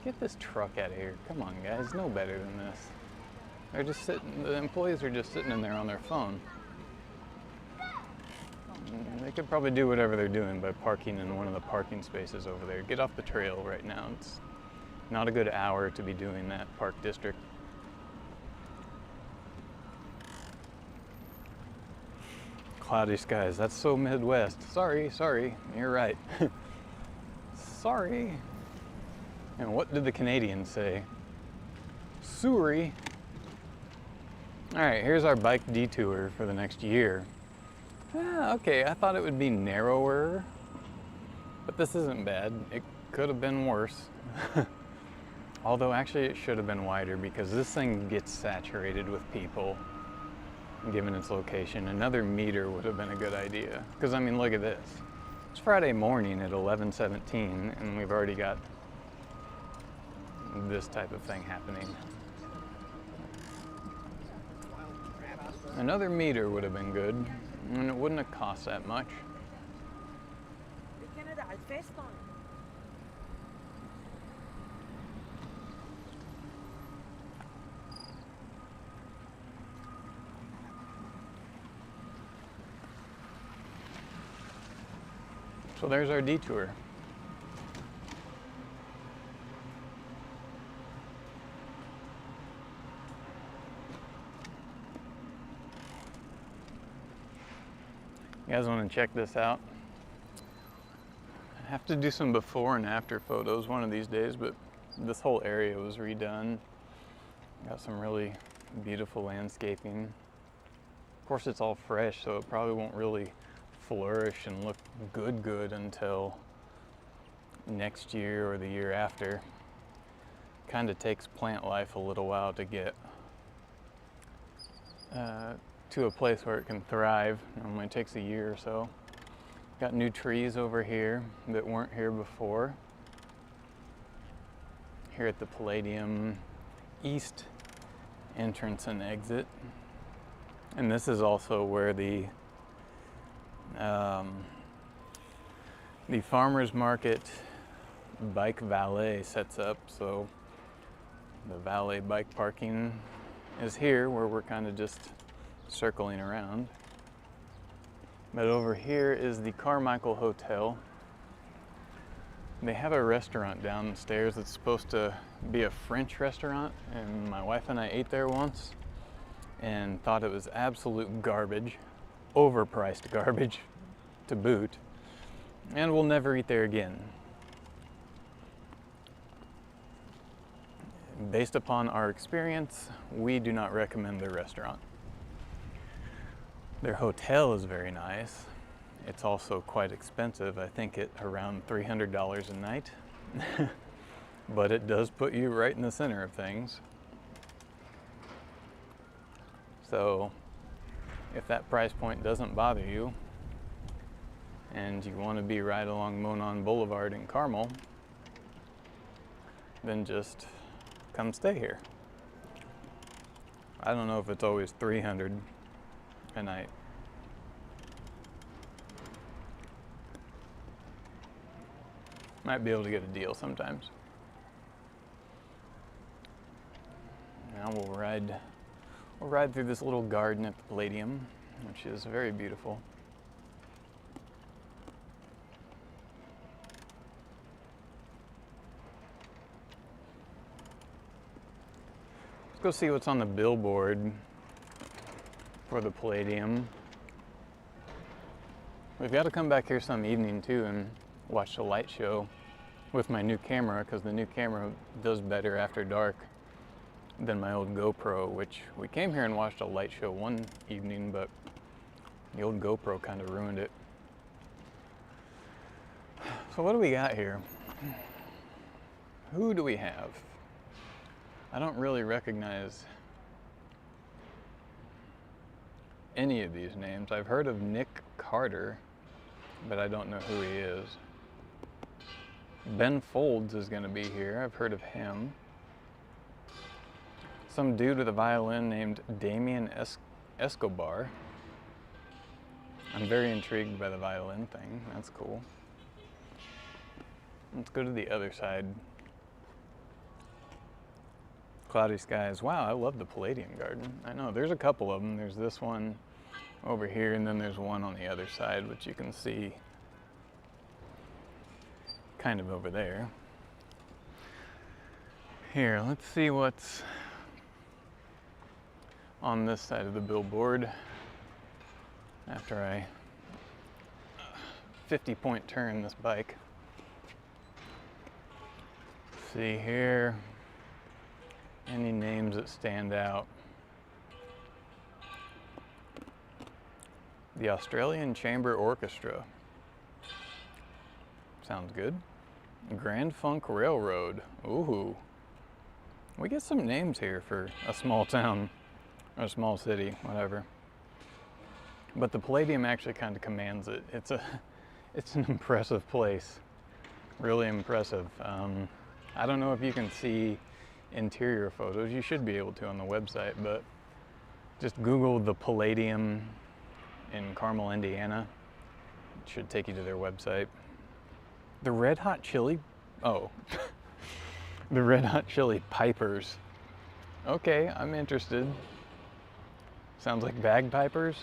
Get this truck out of here. Come on, guys, no better than this. They're just sitting, the employees are just sitting in there on their phone. They could probably do whatever they're doing by parking in one of the parking spaces over there. Get off the trail right now. It's not a good hour to be doing that, Park District. Cloudy skies, that's so Midwest. Sorry, you're right. Sorry. And what did the Canadians say? Sorry. All right, here's our bike detour for the next year. Okay, I thought it would be narrower, but this isn't bad. It could have been worse. Although actually it should have been wider because this thing gets saturated with people given its location. Another meter would have been a good idea. Because I mean, look at this. It's Friday morning at 11:17 and we've already got this type of thing happening. Another meter would have been good and it wouldn't have cost that much. So there's our detour. You guys want to check this out? I have to do some before and after photos one of these days, but this whole area was redone. Got some really beautiful landscaping. Of course, it's all fresh, so it probably won't really flourish and look good until next year or the year after. Kind of takes plant life a little while to get to a place where it can thrive. Normally it takes a year or so. Got new trees over here that weren't here before. Here at the Palladium East entrance and exit. And this is also where the farmers market bike valet sets up. So the valet bike parking is here where we're kind of just circling around. But over here is the Carmichael Hotel. They have a restaurant downstairs that's supposed to be a French restaurant, and my wife and I ate there once and thought it was absolute garbage, overpriced garbage to boot, and we'll never eat there again. Based upon our experience, we do not recommend their restaurant. Their hotel is very nice. It's also quite expensive. I think it's around $300 a night, but it does put you right in the center of things. So if that price point doesn't bother you and you want to be right along Monon Boulevard in Carmel, then just come stay here. I don't know if it's always $300 a night. Might be able to get a deal sometimes. Now we'll ride through this little garden at the Palladium, which is very beautiful. Let's go see what's on the billboard for the Palladium. We've got to come back here some evening too and watch the light show with my new camera, because the new camera does better after dark than my old GoPro, which we came here and watched a light show one evening, but the old GoPro kind of ruined it. So what do we got here? Who do we have? I don't really recognize any of these names. I've heard of Nick Carter, but I don't know who he is. Ben Folds is going to be here. I've heard of him. Some dude with a violin named Damien Escobar. I'm very intrigued by the violin thing. That's cool. Let's go to the other side. Cloudy skies. Wow, I love the Palladium Garden. I know, there's a couple of them. There's this one over here, and then there's one on the other side, which you can see kind of over there. Here, let's see what's on this side of the billboard after I 50-point turn this bike. See here, any names that stand out. The Australian Chamber Orchestra. Sounds good. Grand Funk Railroad. Ooh. We get some names here for a small town, or a small city, whatever. But the Palladium actually kind of commands it. It's an impressive place. Really impressive. I don't know if you can see interior photos. You should be able to on the website, but just Google the Palladium in Carmel, Indiana. It should take you to their website. The Red Hot Chili, the Red Hot Chili Pipers. Okay, I'm interested. Sounds like bagpipers.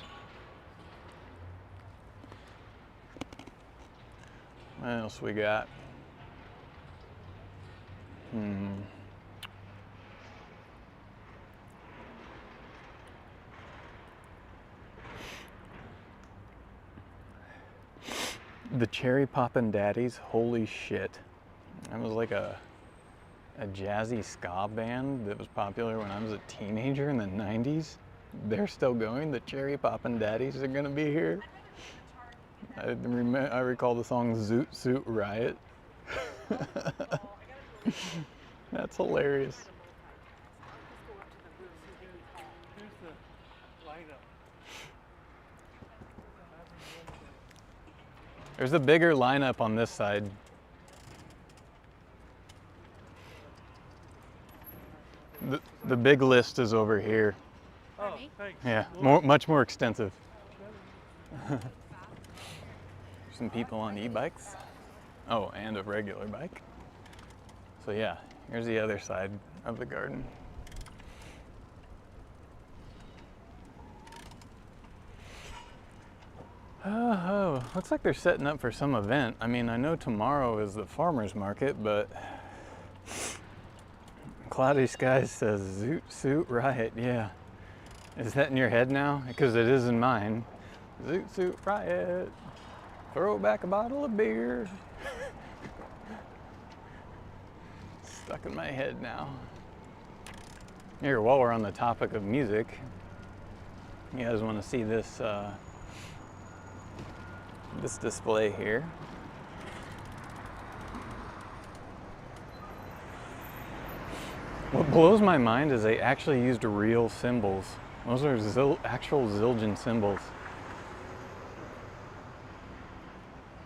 What else we got? The Cherry Poppin' Daddies, holy shit. That was like a jazzy ska band that was popular when I was a teenager in the 90s. They're still going. The Cherry Poppin' Daddies are gonna be here. I recall the song Zoot Suit Riot. That's hilarious. There's a bigger lineup on this side. The big list is over here. Oh, thanks. Yeah, much more extensive. Some people on e-bikes. Oh, and a regular bike. So yeah, here's the other side of the garden. Oh, looks like they're setting up for some event. I mean, I know tomorrow is the farmer's market, but Cloudy Skies says Zoot Suit Riot, yeah. Is that in your head now? Because it is in mine. Zoot Suit Riot. Throw back a bottle of beer. Stuck in my head now. Here, while we're on the topic of music, you guys want to see this this display here? What blows my mind is they actually used real cymbals. Those are actual Zildjian cymbals.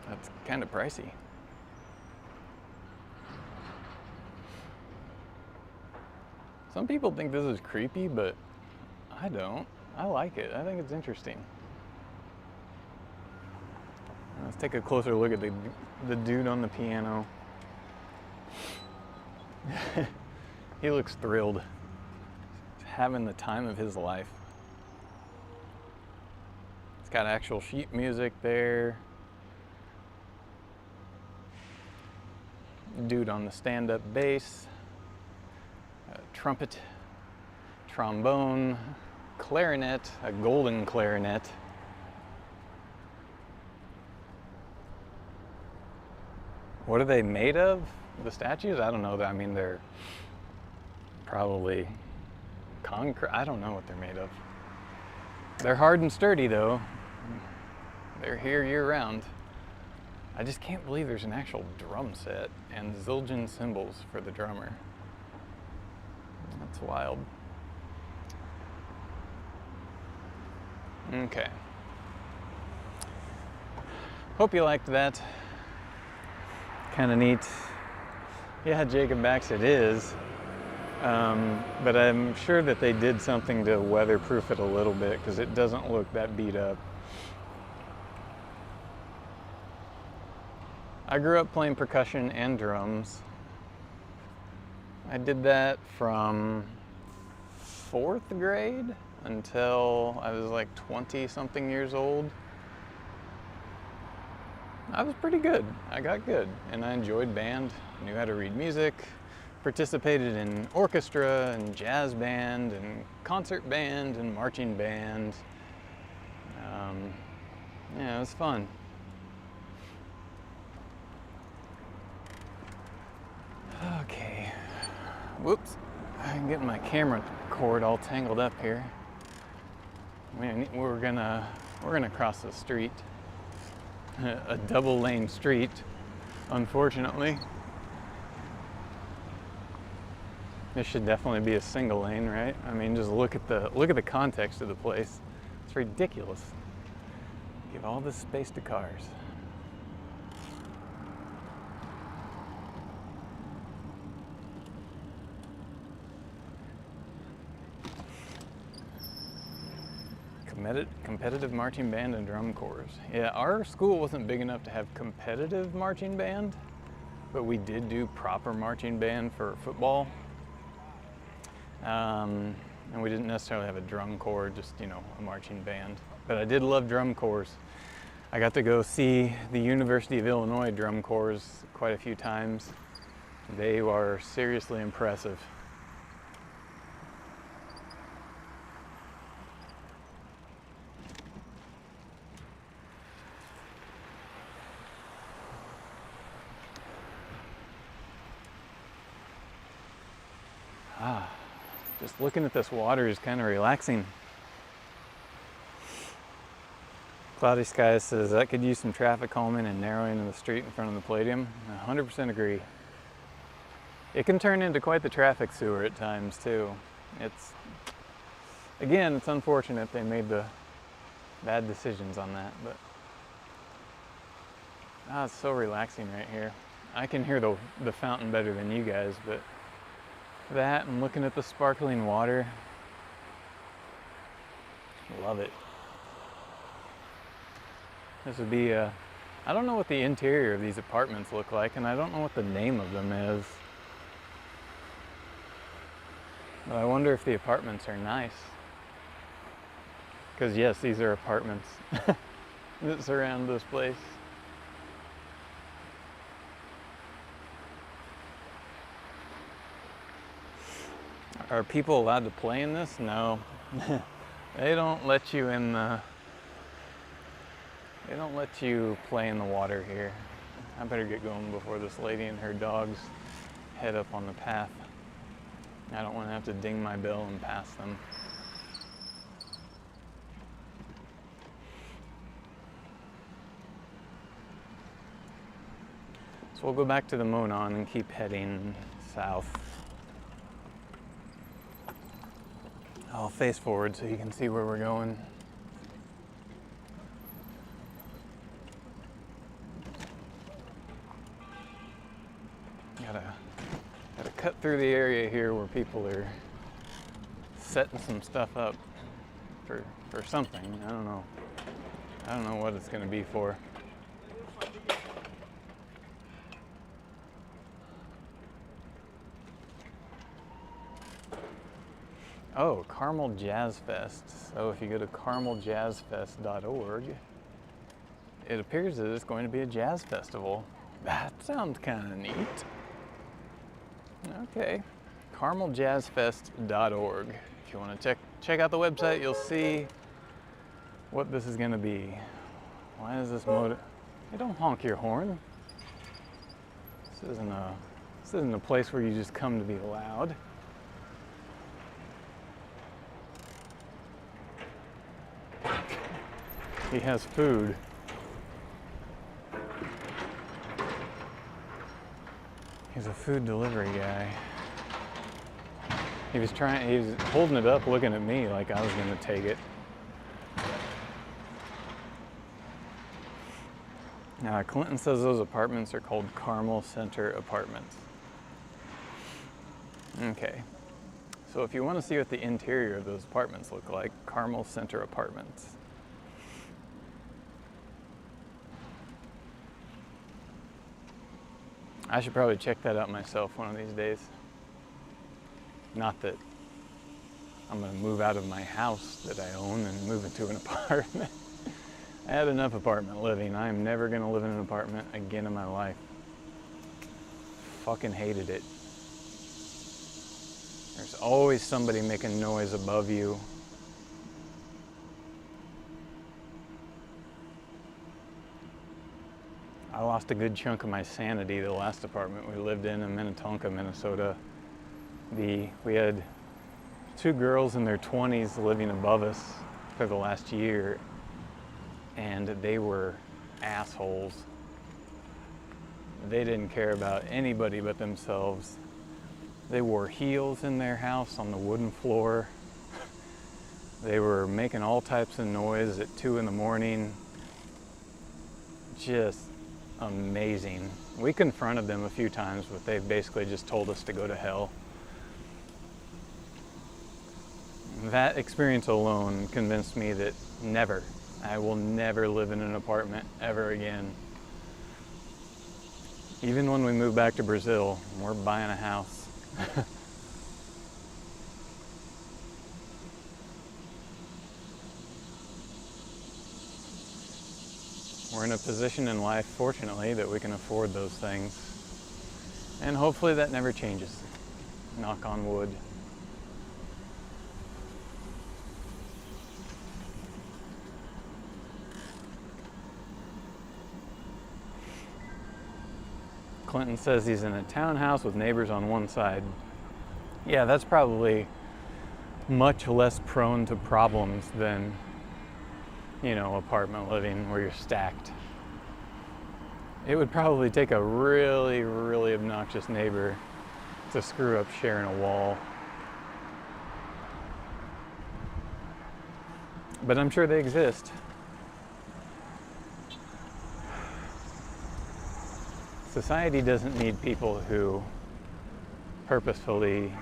That's kind of pricey. Some people think this is creepy, but I don't. I like it. I think it's interesting. Let's take a closer look at the dude on the piano. He looks thrilled. He's having the time of his life. It's got actual sheet music there. Dude on the stand-up bass. Trumpet, trombone, clarinet, a golden clarinet. What are they made of? The statues? I don't know. I mean, they're probably concrete. I don't know what they're made of. They're hard and sturdy though. They're here year round. I just can't believe there's an actual drum set and Zildjian cymbals for the drummer. That's wild. Okay. Hope you liked that. Kind of neat. Yeah, Jacob Bax it is. But I'm sure that they did something to weatherproof it a little bit because it doesn't look that beat up. I grew up playing percussion and drums. I did that from 4th grade until I was like 20 something years old. I was pretty good. I got good and I enjoyed band, knew how to read music, participated in orchestra and jazz band and concert band and marching band. Yeah, it was fun. Okay. Whoops. I'm getting my camera cord all tangled up here. We're gonna cross the street. A double lane street, unfortunately. This should definitely be a single lane, right? I mean, just look at the context of the place. It's ridiculous. Give all this space to cars. Competitive marching band and drum corps. Yeah, our school wasn't big enough to have competitive marching band, but we did do proper marching band for football. And we didn't necessarily have a drum corps, just, you know, a marching band. But I did love drum corps. I got to go see the University of Illinois drum corps quite a few times. They were seriously impressive. Just looking at this water is kind of relaxing. Cloudy Sky says that could use some traffic calming and narrowing of the street in front of the Palladium. I 100% agree. It can turn into quite the traffic sewer at times too. It's unfortunate they made the bad decisions on that, but it's so relaxing right here. I can hear the fountain better than you guys, but that and looking at the sparkling water, love it. This would be I don't know what the interior of these apartments look like, and I don't know what the name of them is. But I wonder if the apartments are nice. Because yes, these are apartments that surround this place. Are people allowed to play in this? No. They don't let you in the... They don't let you play in the water here. I better get going before this lady and her dogs head up on the path. I don't want to have to ding my bell and pass them. So we'll go back to the Monon and keep heading south. I'll face forward so you can see where we're going. Gotta cut through the area here where people are setting some stuff up for something. I don't know what it's gonna be for. Oh, Carmel Jazz Fest. So if you go to carmeljazzfest.org, it appears that it's going to be a jazz festival. That sounds kind of neat. Okay, carmeljazzfest.org. If you want to check out the website, you'll see what this is going to be. Why is this motor? Hey, don't honk your horn. This isn't a place where you just come to be loud. He has food. He's a food delivery guy. He was holding it up looking at me like I was gonna take it. Now, Clinton says those apartments are called Carmel Center Apartments. Okay. So if you want to see what the interior of those apartments look like, Carmel Center Apartments. I should probably check that out myself one of these days. Not that I'm gonna move out of my house that I own and move into an apartment. I had enough apartment living. I am never gonna live in an apartment again in my life. Fucking hated it. There's always somebody making noise above you. I lost a good chunk of my sanity the last apartment we lived in Minnetonka, Minnesota. We had two girls in their 20s living above us for the last year, and they were assholes. They didn't care about anybody but themselves. They wore heels in their house on the wooden floor. They were making all types of noise at 2 in the morning. Just amazing. We confronted them a few times, but they basically just told us to go to hell. That experience alone convinced me that I will never live in an apartment ever again. Even when we move back to Brazil, we're buying a house. We're in a position in life, fortunately, that we can afford those things. And hopefully that never changes. Knock on wood. Clinton says he's in a townhouse with neighbors on one side. Yeah, that's probably much less prone to problems than, apartment living where you're stacked. It would probably take a really, really obnoxious neighbor to screw up sharing a wall. But I'm sure they exist. Society doesn't need people who purposefully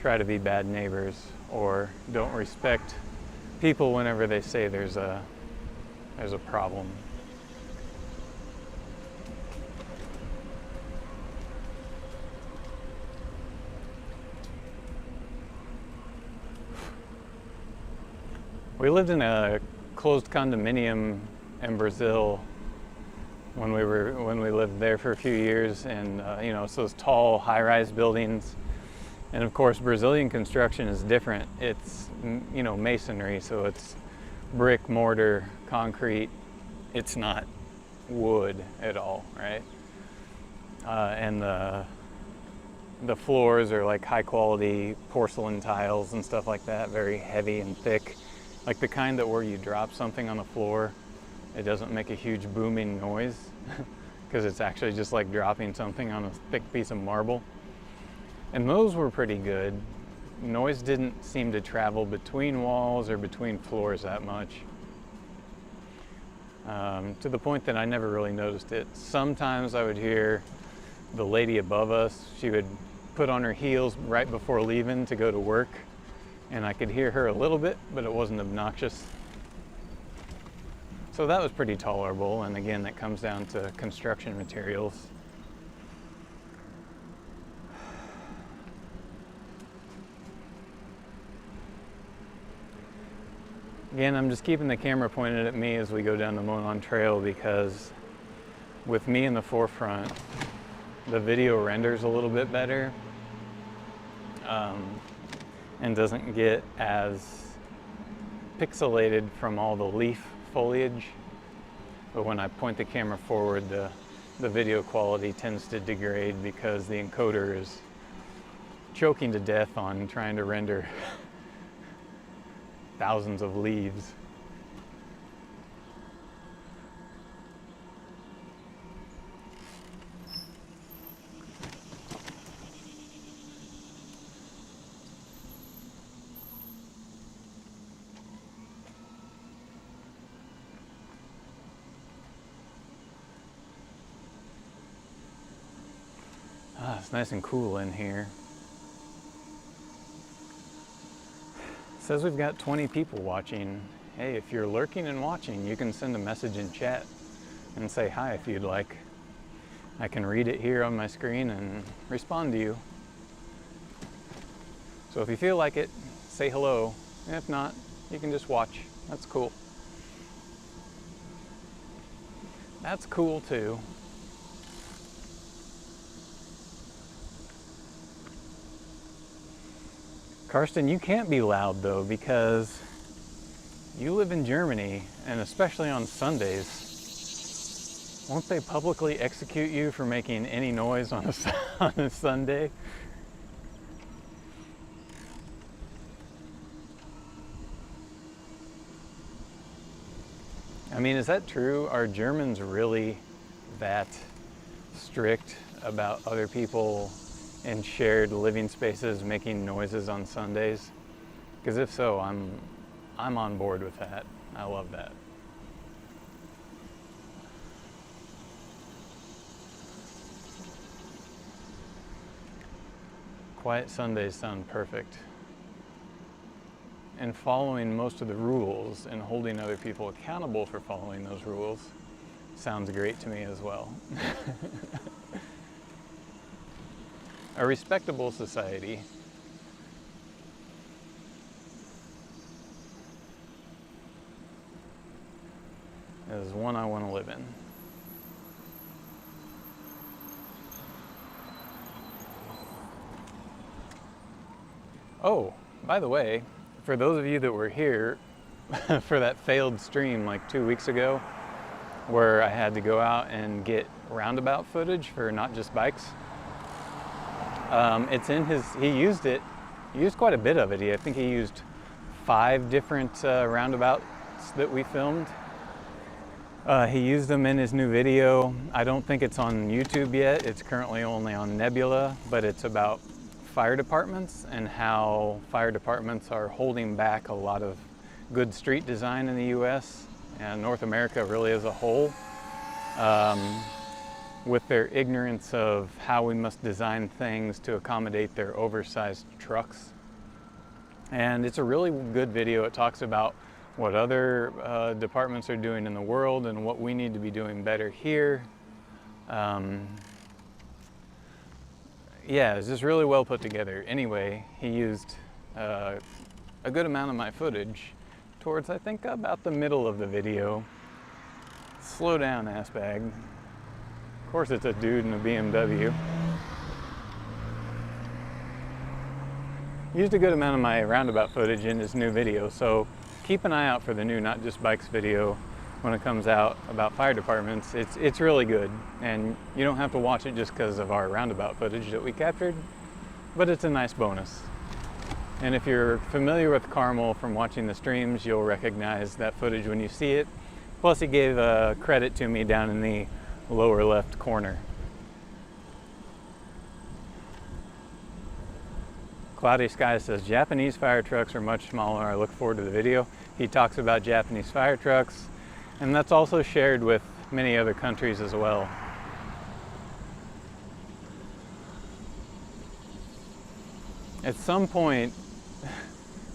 try to be bad neighbors or don't respect people whenever they say there's a problem. We lived in a closed condominium in Brazil when we lived there for a few years, and it's those tall high-rise buildings. And of course, Brazilian construction is different. It's masonry, so it's brick, mortar, concrete. It's not wood at all, right? And the floors are like high-quality porcelain tiles and stuff like that, very heavy and thick, like the kind that where you drop something on the floor, it doesn't make a huge booming noise because it's actually just like dropping something on a thick piece of marble. And those were pretty good. Noise didn't seem to travel between walls or between floors that much, to the point that I never really noticed it. Sometimes I would hear the lady above us, she would put on her heels right before leaving to go to work, and I could hear her a little bit, but it wasn't obnoxious. So that was pretty tolerable, and again, that comes down to construction materials. Again, I'm just keeping the camera pointed at me as we go down the Monon Trail because with me in the forefront, the video renders a little bit better and doesn't get as pixelated from all the leaf foliage. But when I point the camera forward, the video quality tends to degrade because the encoder is choking to death on trying to render thousands of leaves. It's nice and cool in here. It says we've got 20 people watching. Hey, if you're lurking and watching, you can send a message in chat and say hi if you'd like. I can read it here on my screen and respond to you. So if you feel like it, say hello. And if not, you can just watch. That's cool. That's cool too. Karsten, you can't be loud though because you live in Germany, and especially on Sundays. Won't they publicly execute you for making any noise on a Sunday? I mean, is that true? Are Germans really that strict about other people in shared living spaces making noises on Sundays? Because if so, I'm on board with that. I love that. Quiet Sundays sound perfect. And following most of the rules and holding other people accountable for following those rules sounds great to me as well. A respectable society is one I want to live in. Oh, by the way, for those of you that were here for that failed stream like 2 weeks ago, where I had to go out and get roundabout footage for not just bikes, it's in he used quite a bit of it. I think he used 5 different roundabouts that we filmed. He used them in his new video. I don't think it's on YouTube yet. It's currently only on Nebula, but it's about fire departments and how fire departments are holding back a lot of good street design in the US and North America really as a whole, with their ignorance of how we must design things to accommodate their oversized trucks. And it's a really good video. It talks about what other departments are doing in the world and what we need to be doing better here. Yeah, it's just really well put together. Anyway, he used a good amount of my footage towards, I think, about the middle of the video. Slow down, ass bag. Of course it's a dude in a BMW. Used a good amount of my roundabout footage in his new video, so keep an eye out for the new Not Just Bikes video when it comes out about fire departments. It's really good, and you don't have to watch it just because of our roundabout footage that we captured, but it's a nice bonus. And if you're familiar with Carmel from watching the streams, you'll recognize that footage when you see it. Plus he gave credit to me down in the lower left corner. Cloudy Sky says, Japanese fire trucks are much smaller. I look forward to the video. He talks about Japanese fire trucks, and that's also shared with many other countries as well. At some point,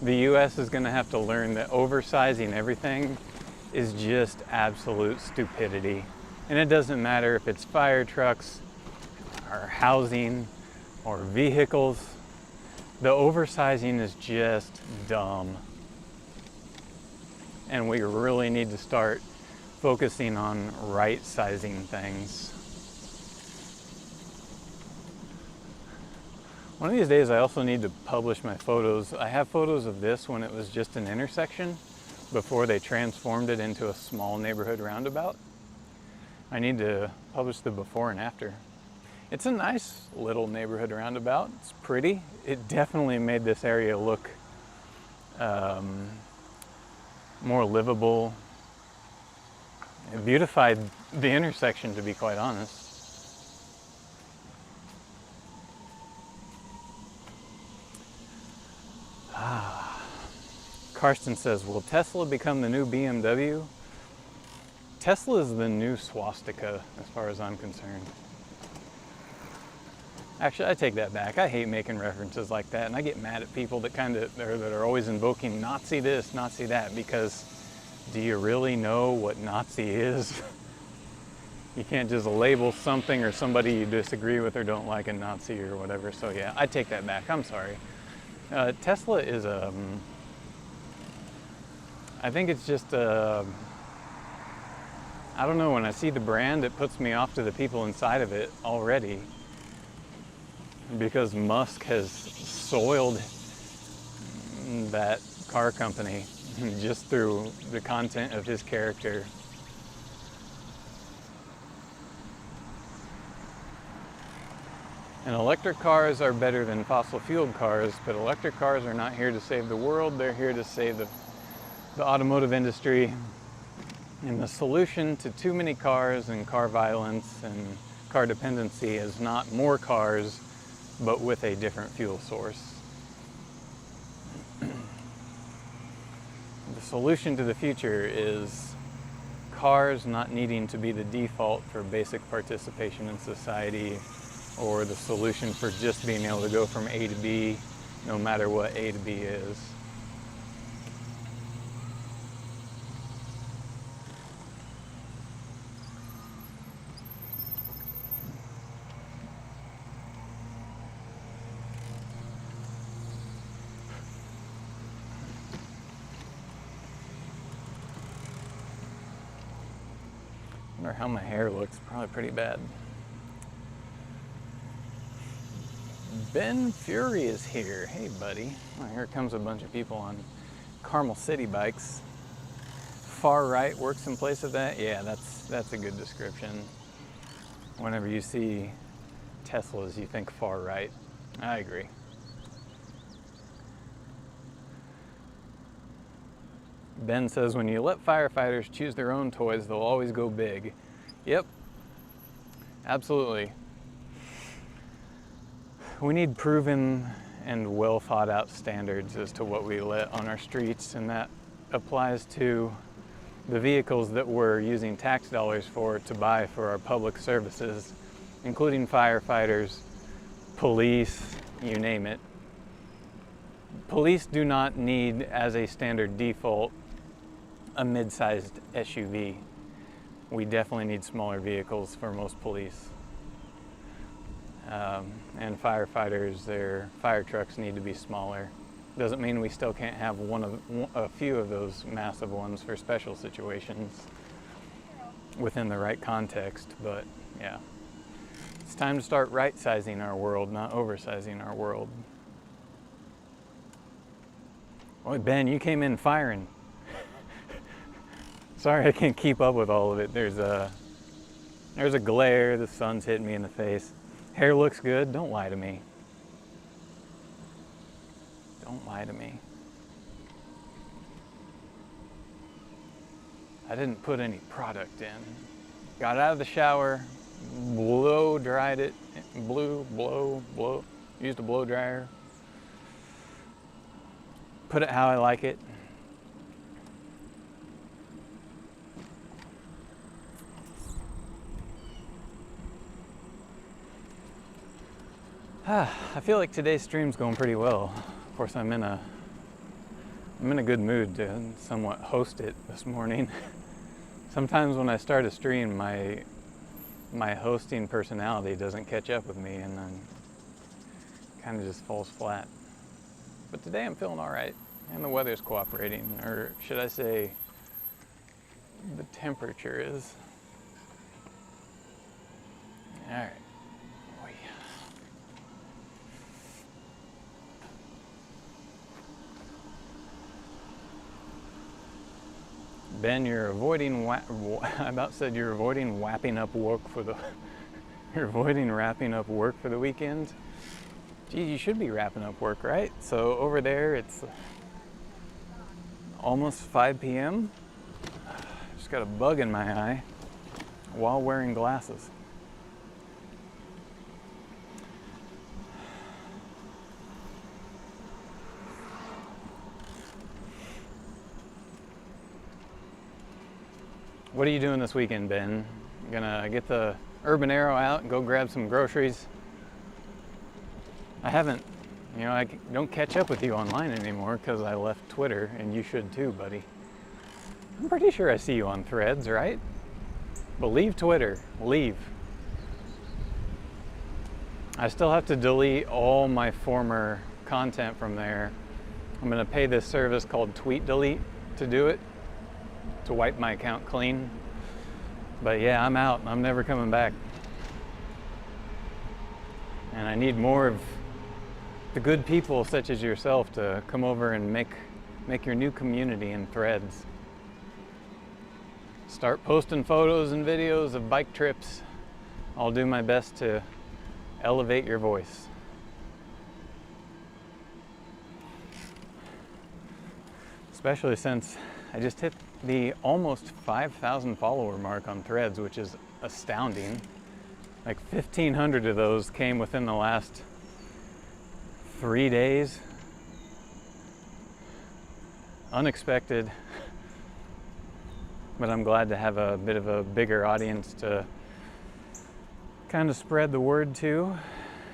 the US is going to have to learn that oversizing everything is just absolute stupidity. And it doesn't matter if it's fire trucks or housing or vehicles. The oversizing is just dumb. And we really need to start focusing on right-sizing things. One of these days I also need to publish my photos. I have photos of this when it was just an intersection before they transformed it into a small neighborhood roundabout. I need to publish the before and after. It's a nice little neighborhood roundabout. It's pretty. It definitely made this area look more livable. It beautified the intersection, to be quite honest. Karsten says, will Tesla become the new BMW? Tesla is the new swastika, as far as I'm concerned. Actually, I take that back. I hate making references like that, and I get mad at people that that are always invoking Nazi this, Nazi that, because do you really know what Nazi is? You can't just label something or somebody you disagree with or don't like a Nazi or whatever. So yeah, I take that back. I'm sorry. Tesla is I think it's just I don't know, when I see the brand, it puts me off to the people inside of it already, because Musk has soiled that car company just through the content of his character. And electric cars are better than fossil fueled cars, but electric cars are not here to save the world. They're here to save the automotive industry. And the solution to too many cars and car violence and car dependency is not more cars, but with a different fuel source. The solution to the future is cars not needing to be the default for basic participation in society, or the solution for just being able to go from A to B no matter what A to B is. I wonder how my hair looks. Probably pretty bad. Ben Fury is here. Hey, buddy. Well, here comes a bunch of people on Carmel City bikes. Far right works in place of that. Yeah, that's a good description. Whenever you see Teslas, you think far right. I agree. Ben says, when you let firefighters choose their own toys, they'll always go big. Yep, absolutely. We need proven and well thought out standards as to what we let on our streets, and that applies to the vehicles that we're using tax dollars for to buy for our public services, including firefighters, police, you name it. Police do not need, as a standard default, a mid-sized SUV. We definitely need smaller vehicles for most police. And firefighters, their fire trucks need to be smaller. Doesn't mean we still can't have a few of those massive ones for special situations within the right context, but yeah. It's time to start right-sizing our world, not oversizing our world. Boy, Ben, you came in firing. Sorry I can't keep up with all of it. There's a glare, the sun's hitting me in the face. Hair looks good, don't lie to me. Don't lie to me. I didn't put any product in. Got out of the shower, blow dried it, used a blow dryer. Put it how I like it. I feel like today's stream's going pretty well. Of course, I'm in a good mood to somewhat host it this morning. Sometimes when I start a stream, my hosting personality doesn't catch up with me, and then kind of just falls flat. But today I'm feeling all right, and the weather's cooperating, or should I say, the temperature is. All right. Ben, you're avoiding. I about said you're avoiding wrapping up work for the. You're avoiding wrapping up work for the weekend. Geez, you should be wrapping up work, right? So over there, it's almost 5 p.m. Just got a bug in my eye while wearing glasses. What are you doing this weekend, Ben? Gonna get the Urban Arrow out and go grab some groceries? I haven't, I don't catch up with you online anymore because I left Twitter, and you should too, buddy. I'm pretty sure I see you on Threads, right? But leave Twitter, leave. I still have to delete all my former content from there. I'm gonna pay this service called Tweet Delete to do it, to wipe my account clean. But yeah, I'm out. I'm never coming back. And I need more of the good people such as yourself to come over and make your new community in Threads. Start posting photos and videos of bike trips. I'll do my best to elevate your voice. Especially since I just hit the almost 5,000 follower mark on Threads, which is astounding. Like 1,500 of those came within the last 3 days. Unexpected, but I'm glad to have a bit of a bigger audience to kind of spread the word to,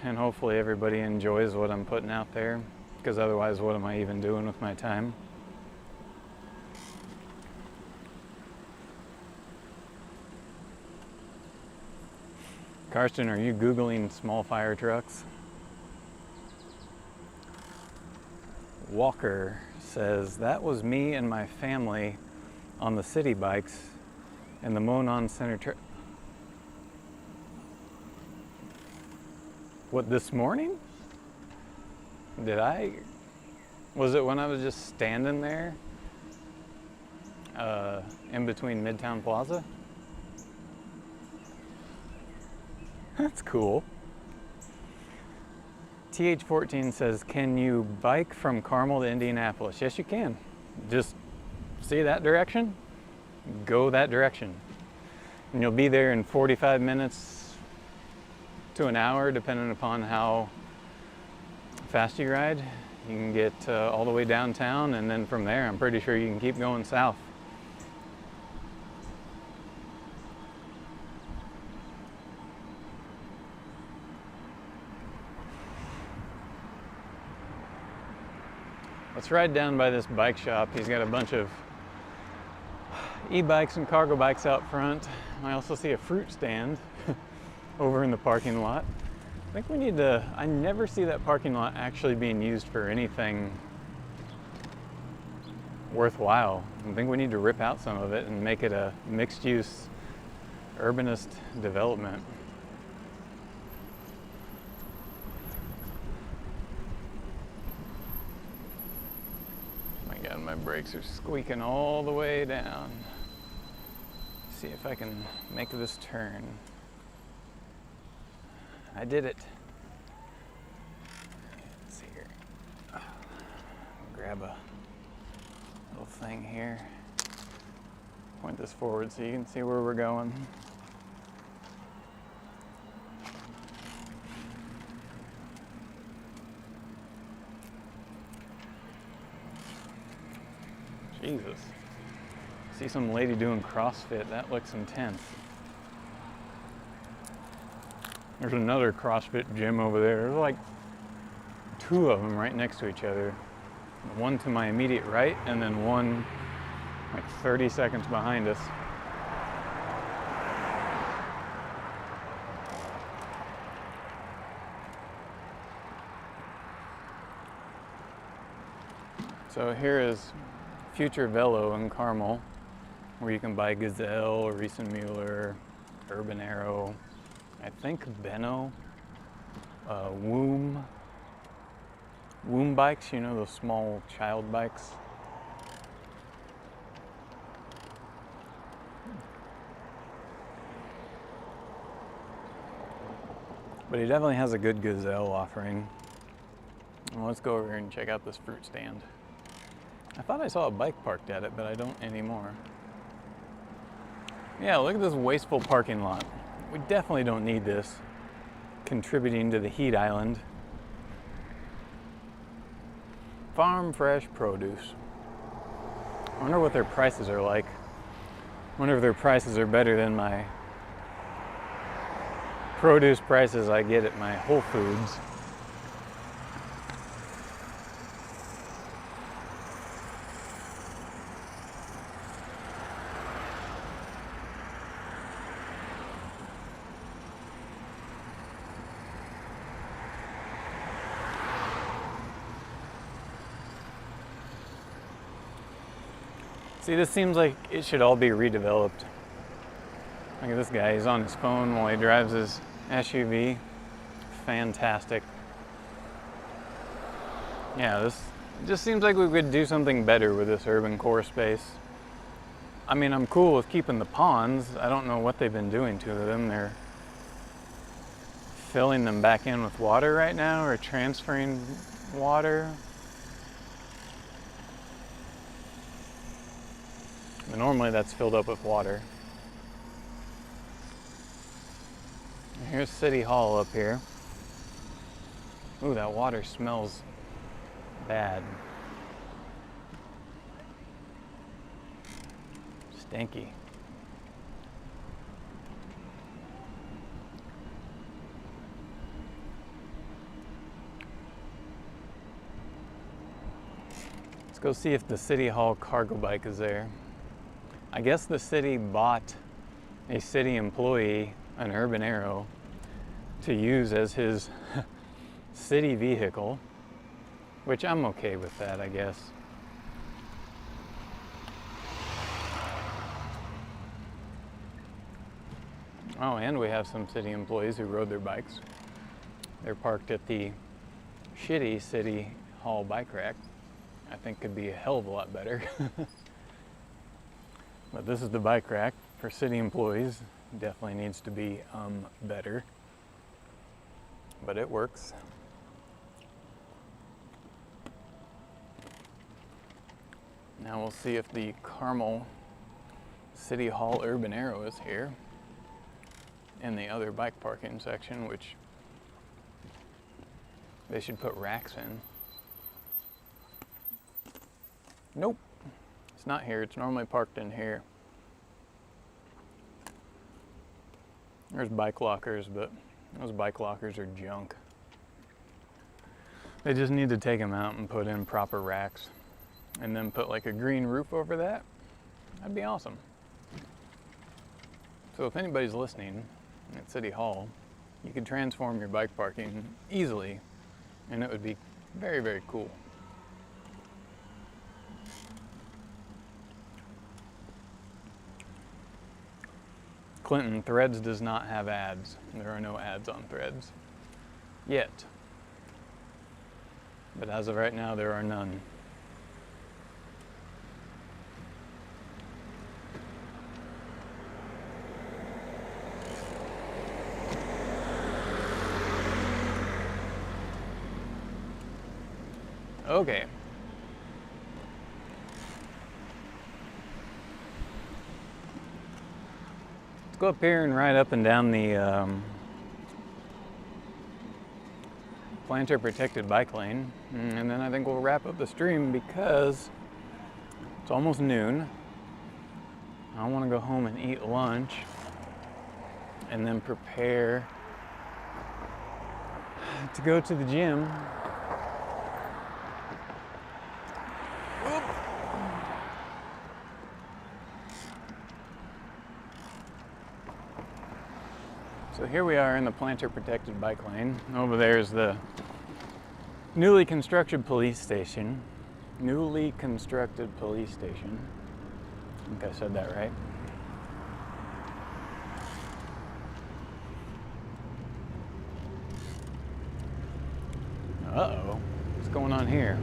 and hopefully everybody enjoys what I'm putting out there, because otherwise what am I even doing with my time? Karsten, are you Googling small fire trucks? Walker says, that was me and my family on the city bikes in the Monon Center trip. What, this morning? Was it when I was just standing there in between Midtown Plaza? That's cool. TH14 says, can you bike from Carmel to Indianapolis? Yes, you can. Just see that direction, go that direction. And you'll be there in 45 minutes to an hour, depending upon how fast you ride. You can get all the way downtown, and then from there, I'm pretty sure you can keep going south. Let's ride down by this bike shop. He's got a bunch of e-bikes and cargo bikes out front. I also see a fruit stand over in the parking lot. I think we need to, I never see that parking lot actually being used for anything worthwhile. I think we need to rip out some of it and make it a mixed-use urbanist development. My God, my brakes are squeaking all the way down. See if I can make this turn. I did it. Let's see here. Grab a little thing here. Point this forward so you can see where we're going. Jesus. See some lady doing CrossFit. That looks intense. There's another CrossFit gym over there. There's like 2 of them right next to each other. One to my immediate right, and then one like 30 seconds behind us. So here is Future Velo in Carmel, where you can buy Gazelle, Riesenmuller, Urban Arrow, I think Benno, Womb bikes, you know, those small child bikes. But he definitely has a good Gazelle offering. Well, let's go over here and check out this fruit stand. I thought I saw a bike parked at it, but I don't anymore. Yeah, look at this wasteful parking lot. We definitely don't need this, contributing to the heat island. Farm fresh produce. I wonder what their prices are like. I wonder if their prices are better than my produce prices I get at my Whole Foods. See, this seems like it should all be redeveloped. Look at this guy, he's on his phone while he drives his SUV. Fantastic. Yeah, this just seems like we could do something better with this urban core space. I mean, I'm cool with keeping the ponds. I don't know what they've been doing to them. They're filling them back in with water right now, or transferring water. But normally that's filled up with water. Here's City Hall up here. Ooh, that water smells bad. Stinky. Let's go see if the City Hall cargo bike is there. I guess the city bought a city employee, an Urban Arrow, to use as his city vehicle, which I'm okay with that, I guess. Oh, and we have some city employees who rode their bikes. They're parked at the shitty City Hall bike rack. I think could be a hell of a lot better. But this is the bike rack for city employees. Definitely needs to be better. But it works. Now we'll see if the Carmel City Hall Urban Arrow is here in the other bike parking section, which they should put racks in. Nope, it's not here. It's normally parked in here. There's bike lockers, but those bike lockers are junk. They just need to take them out and put in proper racks and then put like a green roof over that. That'd be awesome. So if anybody's listening at City Hall, you could transform your bike parking easily and it would be very, very cool. Clinton, Threads does not have ads. There are no ads on Threads. Yet. But as of right now, there are none. Okay. Let's go up here and ride up and down the planter protected bike lane, and then I think we'll wrap up the stream because it's almost noon. I want to go home and eat lunch and then prepare to go to the gym. So here we are in the planter protected bike lane. Over there is the newly constructed police station. Newly constructed police station. I think I said that right. Uh-oh, what's going on here?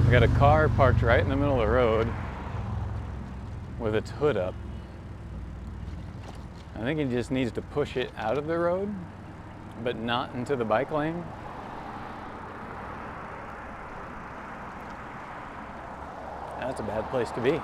We got a car parked right in the middle of the road with its hood up. I think he just needs to push it out of the road, but not into the bike lane. That's a bad place to be.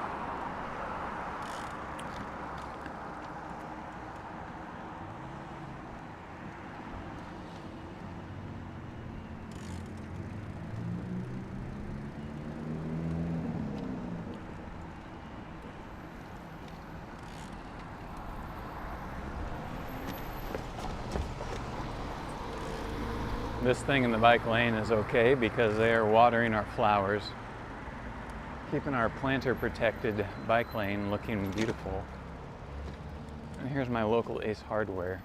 This thing in the bike lane is okay because they are watering our flowers, keeping our planter protected bike lane looking beautiful. And here's my local Ace Hardware.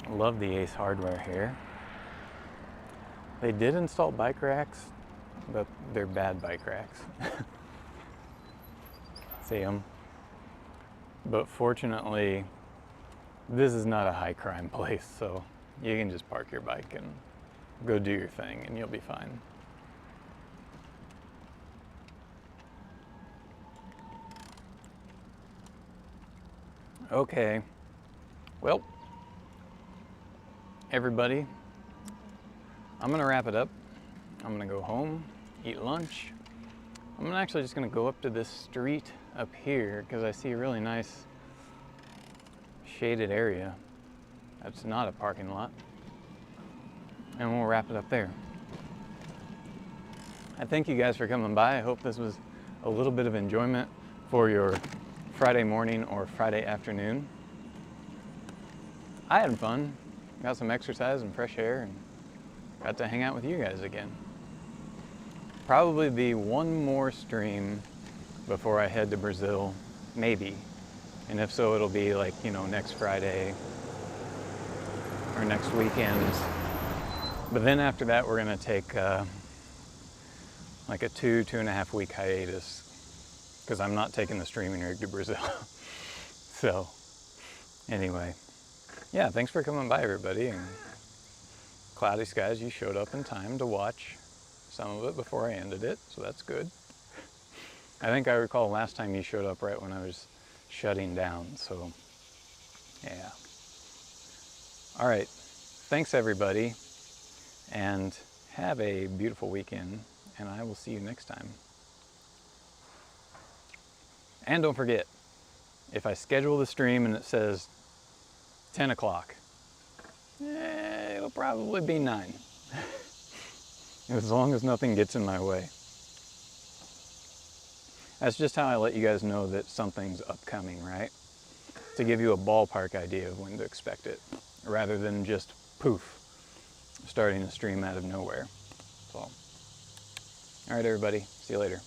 I love the Ace Hardware here. They did install bike racks, but they're bad bike racks. See them? But fortunately, this is not a high crime place, so you can just park your bike and go do your thing and you'll be fine. Okay, well, everybody, I'm gonna wrap it up. I'm gonna go home, eat lunch. I'm actually just gonna go up to this street up here because I see a really nice shaded area. That's not a parking lot. and we'll wrap it up there. I thank you guys for coming by. I hope this was a little bit of enjoyment for your Friday morning or Friday afternoon. I had fun, got some exercise and fresh air, and got to hang out with you guys again. Probably be one more stream before I head to Brazil, maybe. And if so, it'll be like, next Friday or next weekend. But then after that, we're gonna take like a 2.5 week hiatus, because I'm not taking the streaming rig to Brazil. So anyway, yeah, thanks for coming by, everybody. And Cloudy Skies, you showed up in time to watch some of it before I ended it, so that's good. I think I recall last time you showed up right when I was shutting down, so yeah. All right, thanks everybody, and have a beautiful weekend, and I will see you next time. And don't forget, if I schedule the stream and it says 10 o'clock, it'll probably be 9. As long as nothing gets in my way. That's just how I let you guys know that something's upcoming, right? To give you a ballpark idea of when to expect it, rather than just poof, starting a stream out of nowhere. So, all right, everybody, see you later.